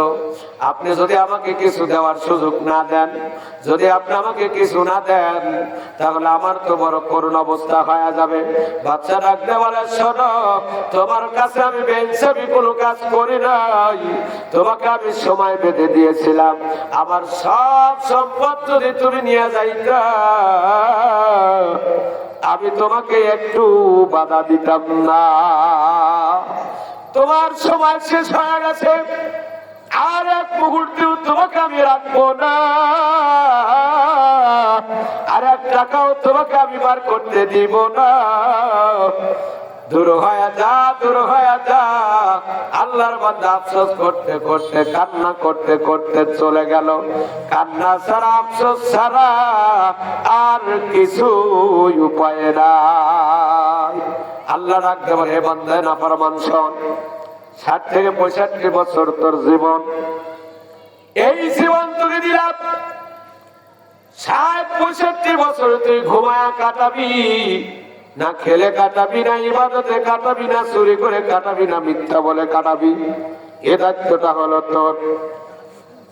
আপনি যদি আমাকে কিছু দেওয়ার সুযোগ না দেন, যদি আপনি আমাকে কিছু না দেন, তাহলে আমার তো বড় করুণ অবস্থা হয়ে যাবে। বাচ্চা ডাকতে বলে, শোনো, তোমার কাছে আমি বেইনসাফি কোনো কাজ করি নাই, তোমাকে আমি সময় বেঁধে দিয়েছিলাম, আমার সব সম্পদ যদি তুমি নিয়ে যাইতা আমি তোমাকে একটু বাধা দিতাম না। তোমার সময় শেষ হয়ে গেছে, আর এক মুহূর্তেও তোমাকে আমি রাখবো না, আর এক টাকাও তোমাকে আমি বার করতে দিব না। দূর হয়ে যা, দূর হয়ে যা। আল্লাহর বান্দা আফসোস করতে করতে, কান্না করতে করতে চলে গেল। কান্না ছাড়া, আফসোস ছাড়া আর কিছু উপায় নাই। আল্লাহ রাখতে বলে, হে বান্দা নাফরমান শোন, 60 থেকে 65 বছর তোর জীবন, এই জীবন তোকে দিলাম। 60-65 বছর তুই ঘুমায়া কাটাবি, না খেলে কাটাবি, না ইবাদতে কাটাবি, না চুরি করে কাটাবি, না মিথ্যা বলে কাটাবি। এ দায়িত্বটা হলো তোর।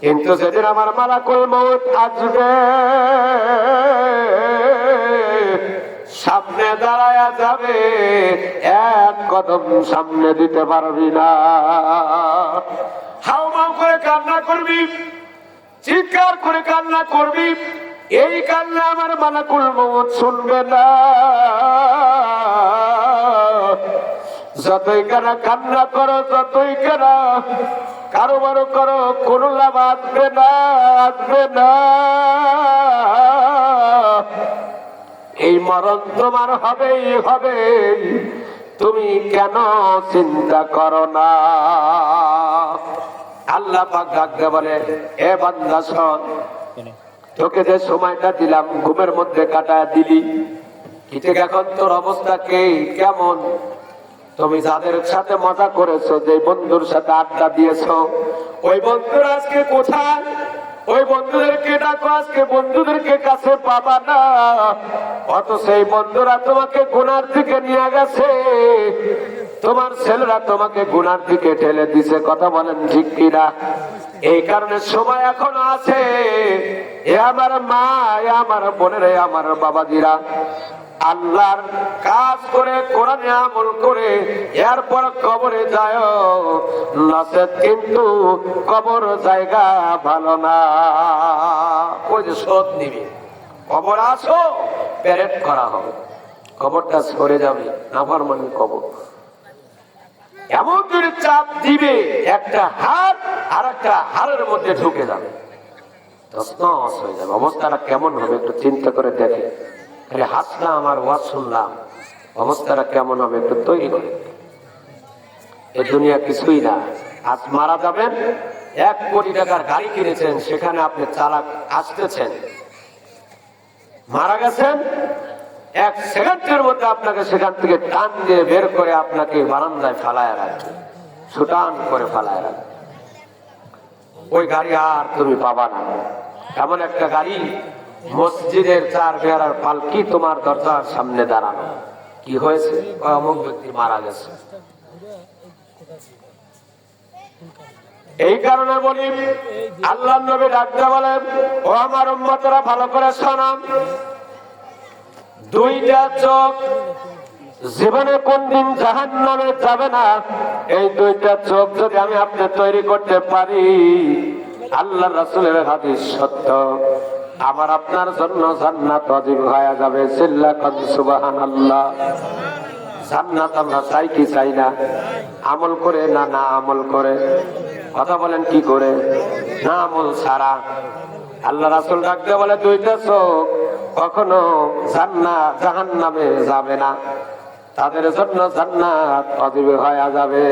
কিন্তু সেদিন আমার মালাকুল মউত আসবে, সামনে দাঁড়ায়া যাবে, এক কদম সামনে দিতে পারবি না। হাউমাউ করে কান্না করবি, চিৎকার করে কান্না করবি। এই কান্না আমার মালাকুল মউত শুনবে না। যতই কানা কান্না করো, যতই কানা কারোবারও করো, কোন লাভ আসবে না, আসবে না। এই মরণ তোমার হবেই হবে, তুমি কেন চিন্তা করো না। আল্লাহ পাক ডাকতে বলে, এ বান্দা শোন, তোকে যে সময়টা দিলাম ঘুমের মধ্যে কাটায় দিলি, ঠিক এখন তোর অবস্থা কেমন? তুমি যাদের সাথে মজা করেছো, যে বন্ধুর সাথে আড্ডা দিয়েছো, ওই বন্ধুরা আজকে কোথায়? ওই বন্ধুদেরকে ডাকো, আজকে বন্ধুদেরকে কাছে পাবা না। অত সেই বন্ধুরা তোমাকে গুনার দিকে নিয়ে গেছে, তোমার ছেলেরা তোমাকে গুনার দিকে ঠেলে দিছে। কথা বলেন ঠিক কিনা? এই কারণে সময় এখনো আছে। এ আমার মা, এ আমার বোনের, আমার বাবাজিরা, আল্লাহর কাজ করে, কোরআনে আমল করে এরপর কবরে যায়, নচেত কিন্তু কবর জায়গা ভালো না। ওই যে শোধ নিবি, কবর আসো, প্যারেড করা হবে, কবরটা সরে যাবে, নাফরমানি কবর। এমন করে চাপ দিবে, একটা হাত আর একটা হাড়ের মধ্যে ঢুকে যাবে, তছনছ হয়ে যাবে। অবস্থাটা কেমন হবে একটু চিন্তা করে দেখে। হাসলাম, আমার ওয়াজ শুনলাম, অবস্থাটা কেমন হবে একটু তৈরি করে। এই দুনিয়া কিছুই না। আজ মারা যাবেন, 1 কোটি টাকার গাড়ি কিনেছেন, সেখানে আপনি চালাক আসতেছেন, মারা গেছেন, 1 সেকেন্ডের মধ্যে আপনাকে সেখান থেকে টান দিয়ে বের করে আপনাকে বারান্দায় ফালায় রাখবে, ছুটান করে ফালায় রাখবে। ওই গাড়ি আর তুমি পাবা না। এমন একটা গাড়ি, মসজিদের 4 বেড়ার পালকি তোমার দরজার সামনে দাঁড়ানো। কি হয়েছে? অমুক ব্যক্তি মারা গেছে। এই কারণে বলি, আল্লাহর নবী ডাকতে বলেন, ও আমার উম্মতরা ভালো করে শোনো, 2টা চোখ জীবনে কোনদিন জাহান্নামে যাবে না। এই 2টা চোখ যদি আমি আপনি তৈরি করতে পারি, আল্লাহ রাসূলের হাদিস সত্য, আমার আপনার জন্য জান্নাত ওয়াজিব হয়ে যাবে। চিল্লাকান সুবহানাল্লাহ। জান্নাত আমরা চাই কি চাই না? আমল করে না, না আমল করে। কথা বলেন কি করে? না আমল ছাড়া। আল্লাহ রাসূল ডাকতে বলে, 2টা চোখ কখনো জাহান্নামে যাবে না, তাদের জন্য জান্নাত ওয়াজিব হয়ে যাবে।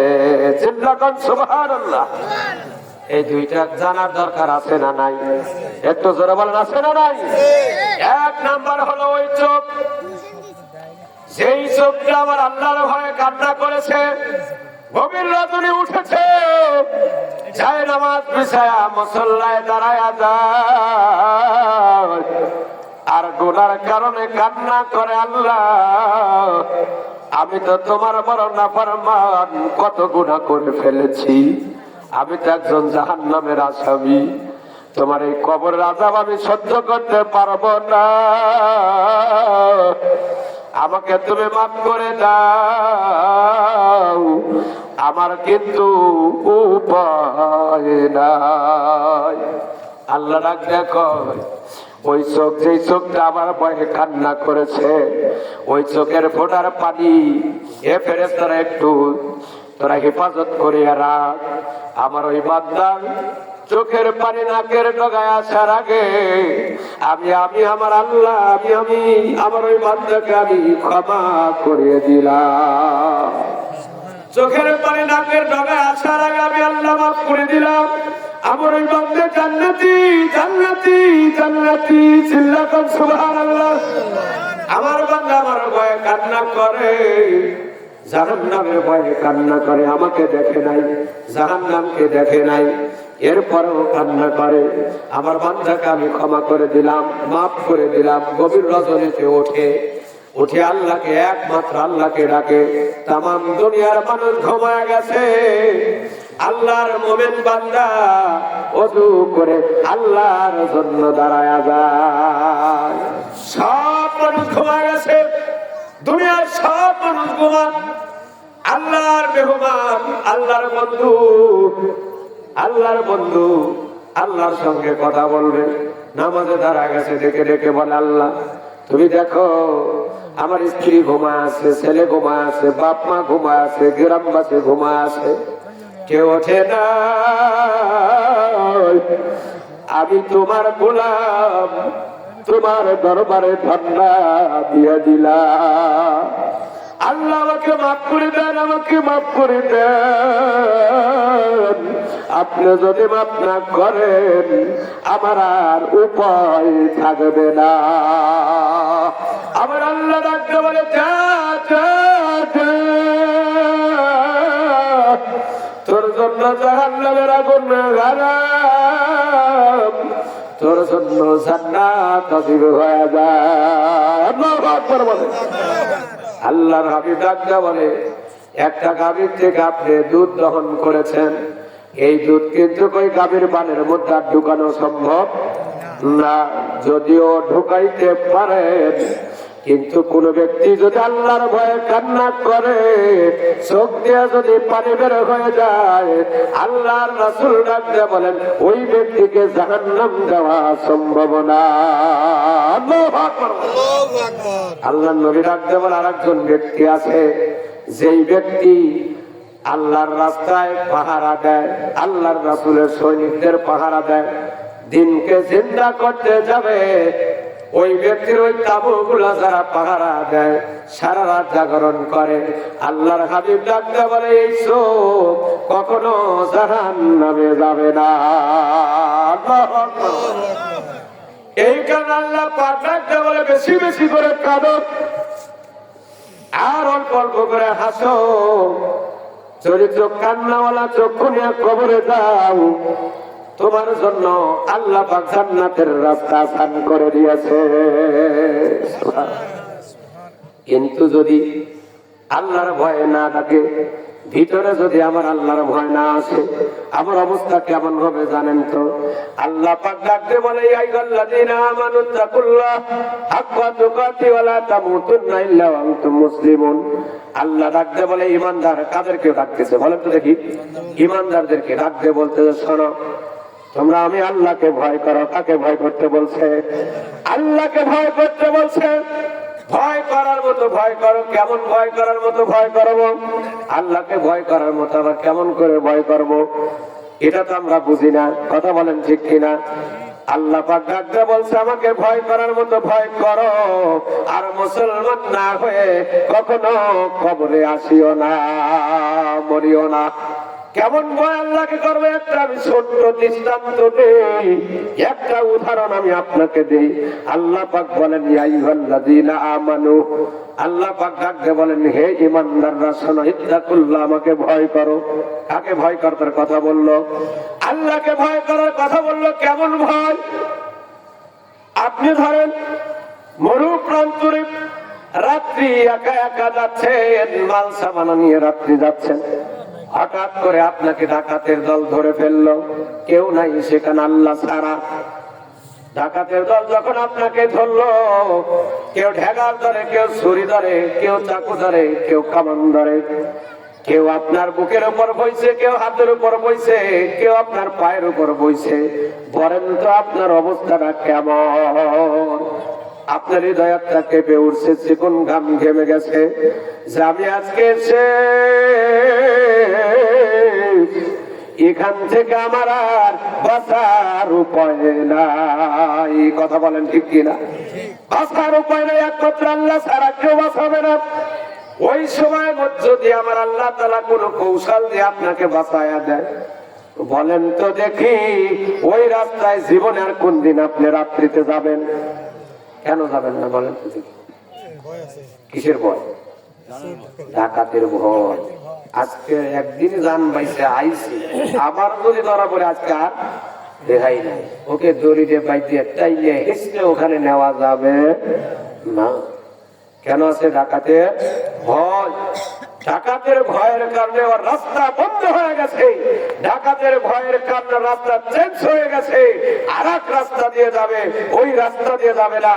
চিল্লাকান সুবহানাল্লাহ। এই 2টা জানার দরকার আছে না নাই? একটু জোরে বলেন, আছে না নাই? 1 নাম্বার হলো ওই চোখ, যেই চোখটা আমার আল্লাহর ভয়ে কান্না করেছে, গভীর রাতে উঠেছে, যায় নামাজ বিছায়া মুসল্লায় দাঁড়ায়া যায়, আর গুনার কারণে কান্না করে, আল্লাহ আমি তো তোমার বড় নাফরমান, কত গুনাহ করে ফেলেছি, আমি তো একজন জাহান্নামের আসামি, তোমার এই কবরের আযাব আমি সহ্য করতে পারবো না, আমাকে তুমি মাফ করে দাও, আমার কিন্তু উপায় নাই। আল্লাহ ডাক দেখো, ওই চোখ, যেই চোখটা আমার ভয়ে কান্না করেছে, ওই চোখের ফোঁটার পানি এ ফেরেশতারা একটু তোরা হেফাজত করে রাখ। আমার ওই বান্দার চোখের পানি নাকের ডগায় আসার আগে আমি আমার আল্লাহ আমি আমার ওই বান্দাকে আমি ক্ষমা করে দিলাম। চোখের পানি নাকের ডগায় আসার আগে আমি আল্লাহ মাফ করে দিলাম। আমার ওই বান্দা জান্নাতি জান্নাতি জান্নাতি চিল্লাকাম সুবহানাল্লাহ। আমার বান্দা আমার ভয়ে কান্না করে, জাহান্নামের ভয়ে কান্না করে। আমাকে দেখে নাই, জাহান্নামকে দেখে নাই, এরপরেও কান্না করে। আমার বান্দাকে আমি ক্ষমা করে দিলাম, মাফ করে দিলাম। গভীর রজনীতে উঠে আল্লাহকে, একমাত্র আল্লাহকে ডাকে। তামাম দুনিয়ার মানুষ ঘুমায় গেছে, আল্লাহর মুমিন বান্দা ওযু করে আল্লাহর জন্য দাঁড়ায় যায়। সব মানুষ ঘুমায় গেছে, দুনিয়ার সব মানুষ ঘুমান। আল্লাহর মেহমান, আল্লাহর বন্ধু, আল্লাহর বন্ধু আল্লাহর সঙ্গে কথা বলবে। নামাজে দাঁড়া গেছে, ডেকে ডেকে বলে, আল্লাহ তুমি দেখো আমার স্ত্রী ঘুমা আছে, ছেলে ঘুমা আছে, বাপ মা ঘুমা আছে, গ্রামবাসী ঘুমা আছে, কেউ ওঠে না। আমি তোমার গোলাম, তোমার দরবারে ঠান্ডা দিয়ে দিলাম। আল্লাহ আমাকে মাফ করে দেন, আমাকে মাফ করে দেন। আপনি যদি মাফ না করেন আমার আর উপায় থাকবে না। আমার আল্লাহ ডাকতে বলে, যা যা যা, তোর জন্য জাহান্নামের আগুন হারাম, তোর জন্য জান্নাত নসিব হয়ে যায়। আল্লাহু আকবার বলে। আল্লাহর হাবিব ডাকতে বলে, একটা গাভীর থেকে আপনি দুধ দহন করেছেন, এই দুধ কিন্তু কই গাভীর পানের মধ্যে আর ঢুকানো সম্ভব না। যদিও ঢুকাইতে পারেন, কিন্তু কোন ব্যক্তি যদি আল্লাহর ভয়ে কান্না করে, চোখ দিয়ে যদি পানি বের হয়ে যায়, আল্লাহর রাসূল ডাকতে বলেন ওই ব্যক্তিকে জাহান্নাম দেওয়া সম্ভব না। আল্লাহু আকবার। আল্লাহর নবী ডাকতে বলেন, আরেকজন ব্যক্তি আছে, যেই ব্যক্তি আল্লাহর রাস্তায় পাহারা দেয়, আল্লাহর রাসূলের সৈনিকদের পাহারা দেয়, দিনকে জিন্দা করতে যাবে, ওই ব্যক্তির ওই তাবুগুলা যারা পাহারা দেয়, সারা রাত জাগরণ করে, আল্লাহর হাবিব ডাকতে বলে এই চোখ কখনো জাহান্নামে যাবে না। এই কারণে আল্লাহ পাক ডাকতে বলে, বেশি বেশি করে কাঁদো আর অল্প অল্প করে হাসো। চরিত্র কান্নাওয়ালা চক্ষু নিয়ে কবরে যাও, তোমার জন্য আল্লাহ পাক জান্নাতের রাস্তা আসান করে দিয়েছে। কিন্তু যদি আল্লাহর ভয় না থাকে, ভিতরে যদি আমার আল্লাহর ভয় না আসে, আমার অবস্থা কেমন হবে জানেন তো? আল্লাহ পাক ডাকতে বলে, ইয়া আইয়ুহাল্লাযীনা আমানুত্তাকুল্লাহ হাক্কা তুকাতি ওয়া লা তামুতুন্না ইল্লা ওয়া আনতুম মুসলিমুন। আল্লাহ ডাকতে বলে ঈমানদার, কাদেরকে ডাকতেছে বলেন তো দেখি? ঈমানদারদেরকে ডাকতে বলতেছে, শোনো তোমরা আমি আল্লাহকে ভয় করো। কাকে ভয় করতে বলছে? আল্লাহকে ভয় করতে বলছে। ভয় করার মতো ভয় করো। কেমন ভয় করার মতো ভয় করবো? আল্লাহকে ভয় করার মতো আবার কেমন করে ভয় করবো? এটা তো আমরা বুঝি না, কথা বলেন ঠিক কিনা? আল্লাহ পাক ডাকতে বলছে, আমাকে ভয় করার মতো ভয় করো, আর মুসলমান না হয়ে কখনো কবরে আসিও না, মরিও না। কেমন ভয় আল্লাহকে করবে একটা আমি ছোট্ট দৃষ্টান্ত দেই, একটা উদাহরণ আমি আপনাকে দেই। আল্লাহ পাক বলেন, ইয়া আইয়ুহাল্লাযীনা আমানু, আল্লাহ পাক ডাকতে বলেন, হে ঈমানদাররা শোনো, ইত্তাকুল্লাহ, আমাকে ভয় করো। কাকে ভয় করার কথা বললো? আল্লাহকে ভয় করার কথা বললো। কেমন ভয়? আপনি ধরেন মরু প্রান্তরে রাত্রি একা একা যাচ্ছেন, মাল সামান নিয়ে রাত্রি যাচ্ছেন, হঠাৎ করে আপনাকে ডাকাতের দল ধরে ফেললো, কেউ নাই সেখানে আল্লাহ ছাড়া। ডাকাতের দল যখন আপনাকে ধরলো, কেউ ঢেগার ধরে, কেউ ছুরি ধরে, কেউ চাকু ধরে, কেউ কামান ধরে, কেউ আপনার বুকের উপর বইছে, কেউ হাতের উপর বইছে, কেউ আপনার পায়ের উপর বইছে। বলেন তো আপনার অবস্থাটা কেমন? আপনার হৃদয়টা কেঁপে উঠছে, চিকন ঘাম ঘেমে গেছে যে আমি আজকে শেষ, এখান থেকে আমার আর বাঁচার উপায় নাই। কথা বলেন ঠিক কিনা? বাঁচার উপায় নাই, একমাত্র আল্লাহ ছাড়া কেউ বাঁচাবে না। ওই সময় যদি আমার আল্লাহ তাআলা কোনো কৌশল দিয়ে আপনাকে বাঁচায়া দেয়, বলেন তো দেখি ওই রাস্তায় জীবনে আর কোন দিন আপনি রাত্রিতে যাবেন? কেন যাবেন না বলেন তো দেখি? কিসের ভয়? ডাকাতের ভয়। আজকে একদিন জান বাইছে আইছি, আবার যদি ধরা পড়ে আজকে আর দেখাই নাই, ওকে দড়ি দিয়ে বাইতে টাইলে হেসলে ওখানে নেওয়া যাবে না। কেন আছে? ডাকাতের ভয়। ডাকাতের ভয়ের কারণে ওর রাস্তা বন্ধ হয়ে গেছে, ডাকাতের ভয়ের কারণে রাস্তা চেঞ্জ হয়ে গেছে, আর এক রাস্তা দিয়ে যাবে, ওই রাস্তা দিয়ে যাবে না।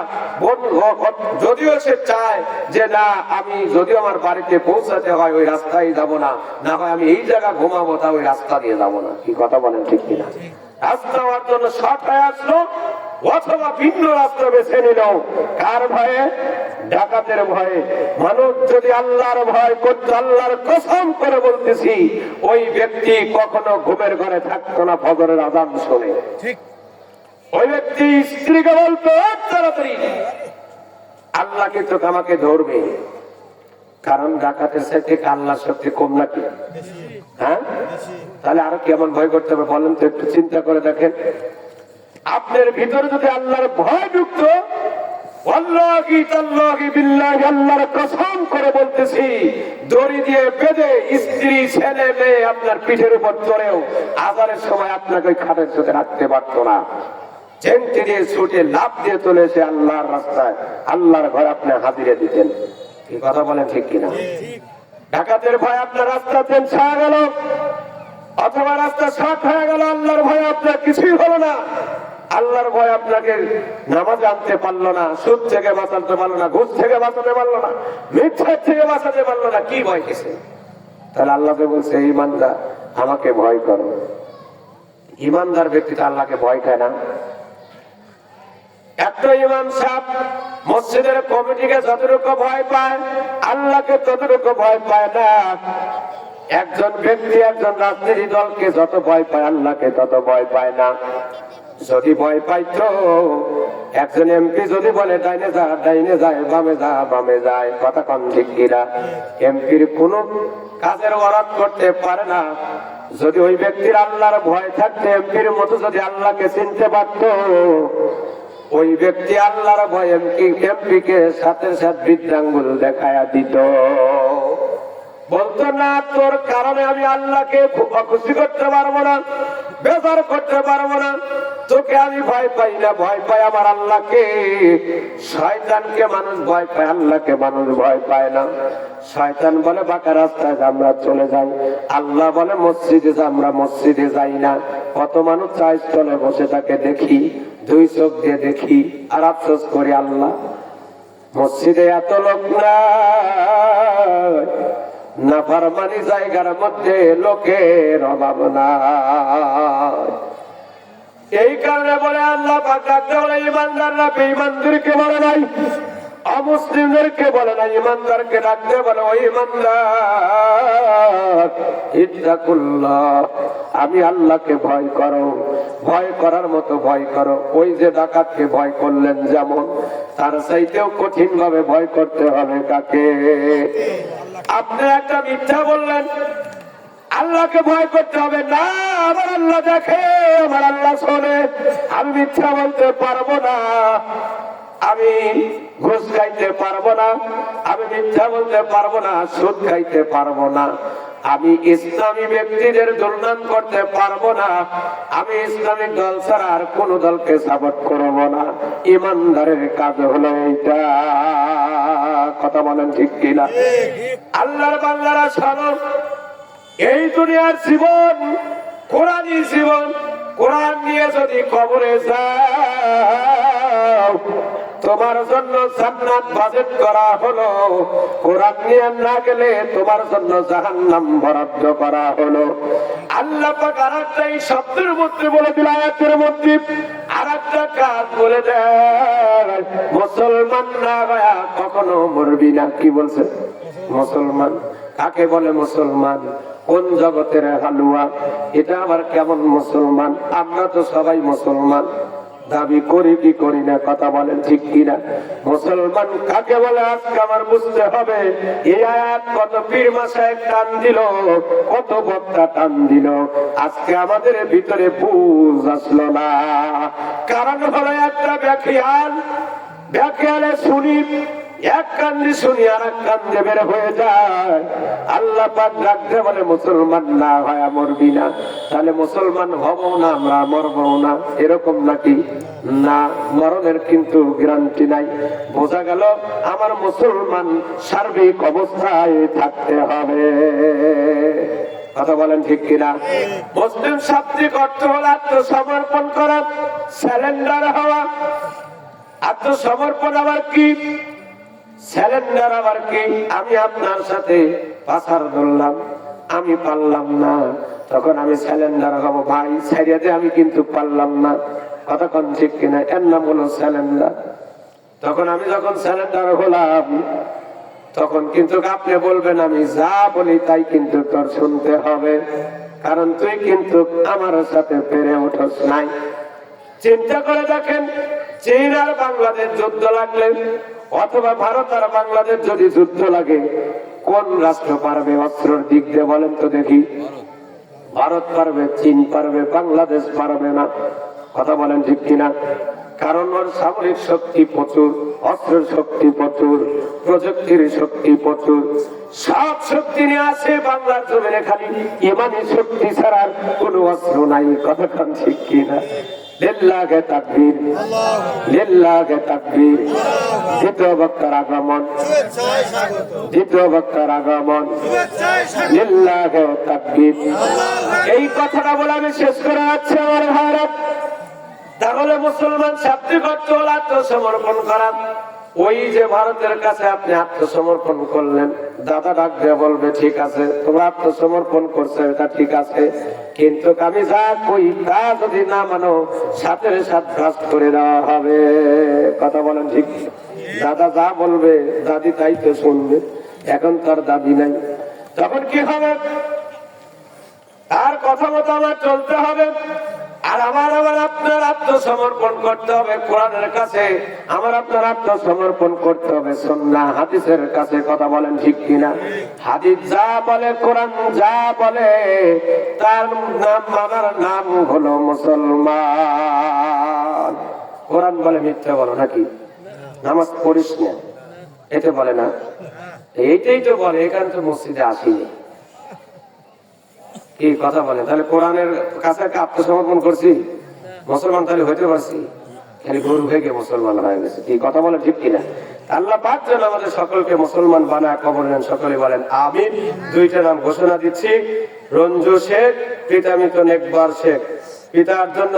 যদিও সে চায় যে না, আমি যদিও আমার বাড়িতে পৌঁছাতে হয় ওই রাস্তায় যাব না, না হয় আমি এই জায়গা ঘুমাবো, তা ওই রাস্তা দিয়ে যাবো না। কি কথা বলেন ঠিক কিনা? রাস্তা হওয়ার জন্য শর্ট হয়ে আসলো, অথবা ভিন্ন রাস্তা বেছে নিল। কার ভয়ে? ডাকাতের ভয়ে। মানুষ যদি আল্লাহর ভয় করতো, আল্লাহর কসম করে বলতেছি, ওই ব্যক্তি কখনো ঘুমের ঘরে থাকতো না ফজরের আযান শুনে। ঠিক। ওই ব্যক্তি স্ত্রীকে বলতো তাড়াতাড়ি আল্লাহ কিন্তু আমাকে ধরবে। কারণ ডাকাতের সাথে আল্লাহর শক্তি কম নাকি? হ্যাঁ, তাহলে আরো কেমন ভয় করতে হবে বলেন তো, একটু চিন্তা করে দেখেন। আপনার ভিতরে যদি আল্লাহর ভয় ঢুকত, ওয়াল্লাহি তাল্লাহি বিল্লাহি, আল্লাহর কসম করে বলতেছি, দড়ি দিয়ে বেঁধে স্ত্রী ছেলে মেয়ে আপনার পিঠের উপর চড়েও আযানের সময় আপনাকে ওই খাটের সাথে রাখতে পারতো না। চেংটি দিয়ে ছুটে লাফ দিয়ে চলে এসে আল্লাহর রাস্তায়, আল্লাহর ঘরে আপনি হাজিরে দিতেন। এই কথা বলেন ঠিক কিনা? ডাকাতের ভয় আপনার রাস্তা চেঞ্জ হয়ে গেল, অথবা রাস্তা শর্ট হয়ে গেল, আল্লাহর ভয় আপনার কিছুই হলো না। আল্লাহর ভয় আপনাকে নামাজ আনতে পারলো না, সুদ থেকে বাঁচাতে পারলো না, ঘুষ থেকে বাঁচাতে পারলো না, মিথ্যা থেকে বাঁচাতে পারলো না। কি ভয় কিসে? তাহলে আল্লাহকে বলছে, ঈমানদার আমাকে ভয় করো। ঈমানদার ব্যক্তিটা আল্লাহকে ভয় খায় না। একটা ইমাম সাহেব মসজিদের কমিটিকে যতটুকু ভয় পায়, আল্লাহকে ততটুকু ভয় পায় না। একজন ব্যক্তি একজন রাজনীতি দলকে যত ভয় পায়, আল্লাহকে তত ভয় পায় না। যদি ভয় পাইতো, একজন এমপি যদি বলে ডাইনে যা ডাইনে যায়, বামে যা বামে যায়, কথা কম ঠিক কিনা? এমপির কোন কাজের ওয়ারাত করতে পারে না। যদি ওই ব্যক্তির আল্লাহর ভয় থাকতো, এমপির মতো যদি আল্লাহকে চিনতে পারত, ওই ব্যক্তি আল্লাহর ভয় এমপিকে সাথে সাথে বৃদ্ধাঙ্গুল দেখায়া দিত, বলতো না তোর কারণে আমি আল্লাহকে খুশি করতে পারবো না, বেজার করতে পারবো না, তোকে আমি ভয় পাই না, ভয় পাই আমার আল্লাহকে। শয়তানকে মানুষ ভয় পায়, আল্লাহকে মানুষ ভয় পায় না। শয়তান বলে বাঁকা রাস্তায় আমরা চলে যাই, আল্লাহ বলে মসজিদে আমরা মসজিদে যাই না। কত মানুষ চায় চলে বসে তাকে দেখি, দুই চোখ দিয়ে দেখি, আর আফসোস করি আল্লাহ মসজিদে এত লোক না, ফারমানি জায়গার মধ্যে লোকের অভাব নাই। এই কারণে বলে আল্লাহ পাক ডাকতে বলে, ঈমানদাররা বেঈমানদেরকে বলে নাই, অমুসলিমদেরকে বলে নাই, ঈমানদারকে ডাকতে বলে, ও ঈমানদার ইত্তাকুল্লাহ, আমি আল্লাহকে ভয় করো, ভয় করার মতো ভয় করো। ওই যে ডাকাতকে ভয় করলেন যেমন, তার চাইতেও কঠিন ভাবে ভয় করতে হবে কাকে? আপনি একটা মিথ্যা বললেন, আল্লাহকে ভয় করতে হবে না। আমার আল্লাহ দেখে, আমার আল্লাহ শোনে, আমি মিথ্যা বলতে পারবো না, আমি ঘুষ খাইতে পারবো না, আমি মিথ্যা বলতে পারবো না, সুদ খাইতে পারবো না, আমি ইসলামী ব্যক্তিদের দুর্নাম করতে পারবো না, আমি ইসলামিক দল ছাড়া আর কোন দলকে সাপোর্ট করবো না। ইমানদারের কাজ হলো এইটা। কথা বলেন ঠিক কিনা? আল্লাহর বান্দারা শোনো, এই দুনিয়ার জীবন কোরআনী জীবন, কোরআন নিয়ে যদি কবরে যাও, তোমার জন্য জান্নাত বাজেট করা হলো, কোরআন নিয়ে না গেলে তোমার জন্য জাহান্নাম বরাদ্দ করা হলো। আল্লাহ পাক আরেকটা এই শব্দের মধ্যে বলে দিল, আয়াতের মধ্যে আরেকটা কাজ বলে দেয়, মুসলমান না হয়ে কখনো মরবি না। কি বলছে? মুসলমান কাকে বলে? মুসলমান কোন জগতের হালুয়া? এটা আবার কেমন মুসলমান? আমরা তো সবাই মুসলমান, দাবি করি কি করি না, কথা বলেন ঠিক কিনা? মুসলমান কাকে বলে আজকে আমার বুঝতে হবে। এই আয়াত কত পীর মাশায়েখ টান দিল, কত বক্তা টান দিল, আজকে আমাদের ভিতরে বুঝ আসলো না। কারণ হলো একটা ব্যাখ্যালে শুনি, এক কান্দে শুনি আর এক কান্দে বের হয়ে যায়। আল্লাহ পাক ডাকতে বলে মুসলমান না হয় মরবি না। তাহলে মুসলমান হব না, আমরা মরবো না, এরকম নাকি? না, মরণের কিন্তু গ্যারান্টি নাই। বোঝা গেল আমার মুসলমান সার্বিক অবস্থায় থাকতে হবে। কথা বলেন ঠিক কিনা? মুসলিম শাব্দিক অর্থ হল আত্মসমর্পণ করা, স্যালেন্ডার হওয়া। আত্মসমর্পণ আবার কি? স্যালেন্ডার আবার কি? আমি আপনার সাথে পাছার ধরলাম, আমি পারলাম না, তখন আমি স্যালেন্ডার হব। ভাই ছাইড়াতে আমি কিন্তু পারলাম না, কথা কোন ঠিক কিনা? এর নাম হলো স্যালেন্ডার। তখন আমি যখন স্যালেন্ডার হলাম, তখন কিন্তু আপনি বলবেন আমি যা বলি তাই কিন্তু তোর শুনতে হবে, কারণ তুই কিন্তু আমার সাথে পেরে উঠোস নাই। চিন্তা করে দেখেন, চীন আর বাংলাদেশ যুদ্ধ লাগলে, অথবা ভারত আর বাংলাদেশ যদি যুদ্ধ লাগে, কোন রাষ্ট্র পারবে অস্ত্রের দিক দিয়ে? বলেন তো দেখি। ভারত পারবে, চীন পারবে, বাংলাদেশ পারবে না। কথা বলেন ঠিক কিনা? কারণ ওর সামরিক শক্তি প্রচুর, অস্ত্রের শক্তি প্রচুর, প্রযুক্তির শক্তি প্রচুর, সব শক্তি নিয়ে আসে বাংলার জমিনে। খালি ইমানি শক্তি ছাড়া কোনো অস্ত্র নাই। কথা কোন ঠিক কিনা? লিল্লাহে তাকবীর, লিল্লাহে তাকবীর। দ্বিতীয় বক্তার আগমন, দ্বিতীয় বক্তার আগমন, লিল্লাহে তাকবীর। এই কথাটা বলে আমি শেষ করে যাচ্ছি আমার ভারত। তাহলে মুসলমান শাব্দিক অর্থ হল আত্মসমর্পণ করা। ওই যে ভারতের কাছে আপনি আত্মসমর্পণ করলেন, দাদা ডাক দিয়ে বলবে ঠিক আছে তোমরা আত্মসমর্পণ করছো, এটা ঠিক আছে, কিন্তু আমি যা কই তা যদি না মানো সাথে সাথে ব্রাস্ট করে দেওয়া হবে। কথা বলেন ঠিক? দাদা যা বলবে দাদি তাই তো শুনবে। এখন তার দাদি নাই, তখন কি হবে? তার কথা মতো আমার চলতে হবে। আর আমার আপনার আত্মসমর্পণ করতে হবে কোরআনের কাছে, আমার আপনার আত্মসমর্পণ করতে হবে সুন্নাহ হাদিসের কাছে। কথা বলেন ঠিক কিনা? হাদিস যা বলে, কোরআন যা বলে, তার নাম মানার নাম হলো মুসলমান। কোরআন বলে মিথ্যা বলো নাকি? নামাজ পড়িস না, এতে বলে না, এইটাই তো বলে, এখানে তো মসজিদে আসিনি। কি কথা বলে? তাহলে কোরআনের কাছে আত্মসমর্পণ করছি, মুসলমান তাহলে হইতে পারছি? খালি গরু হয়ে গিয়ে মুসলমান হয়ে গেছে। কি কথা বলে ঠিক কিনা? আল্লাহ পাক যেন আমাদের সকলকে মুসলমান বানায় কবর নেন। সকলে বলেন আমিন। দুইটা নাম ঘোষণা দিচ্ছি, রঞ্জু শেখ, পিতা মৃত নেকবার শেখ। পিতার জন্য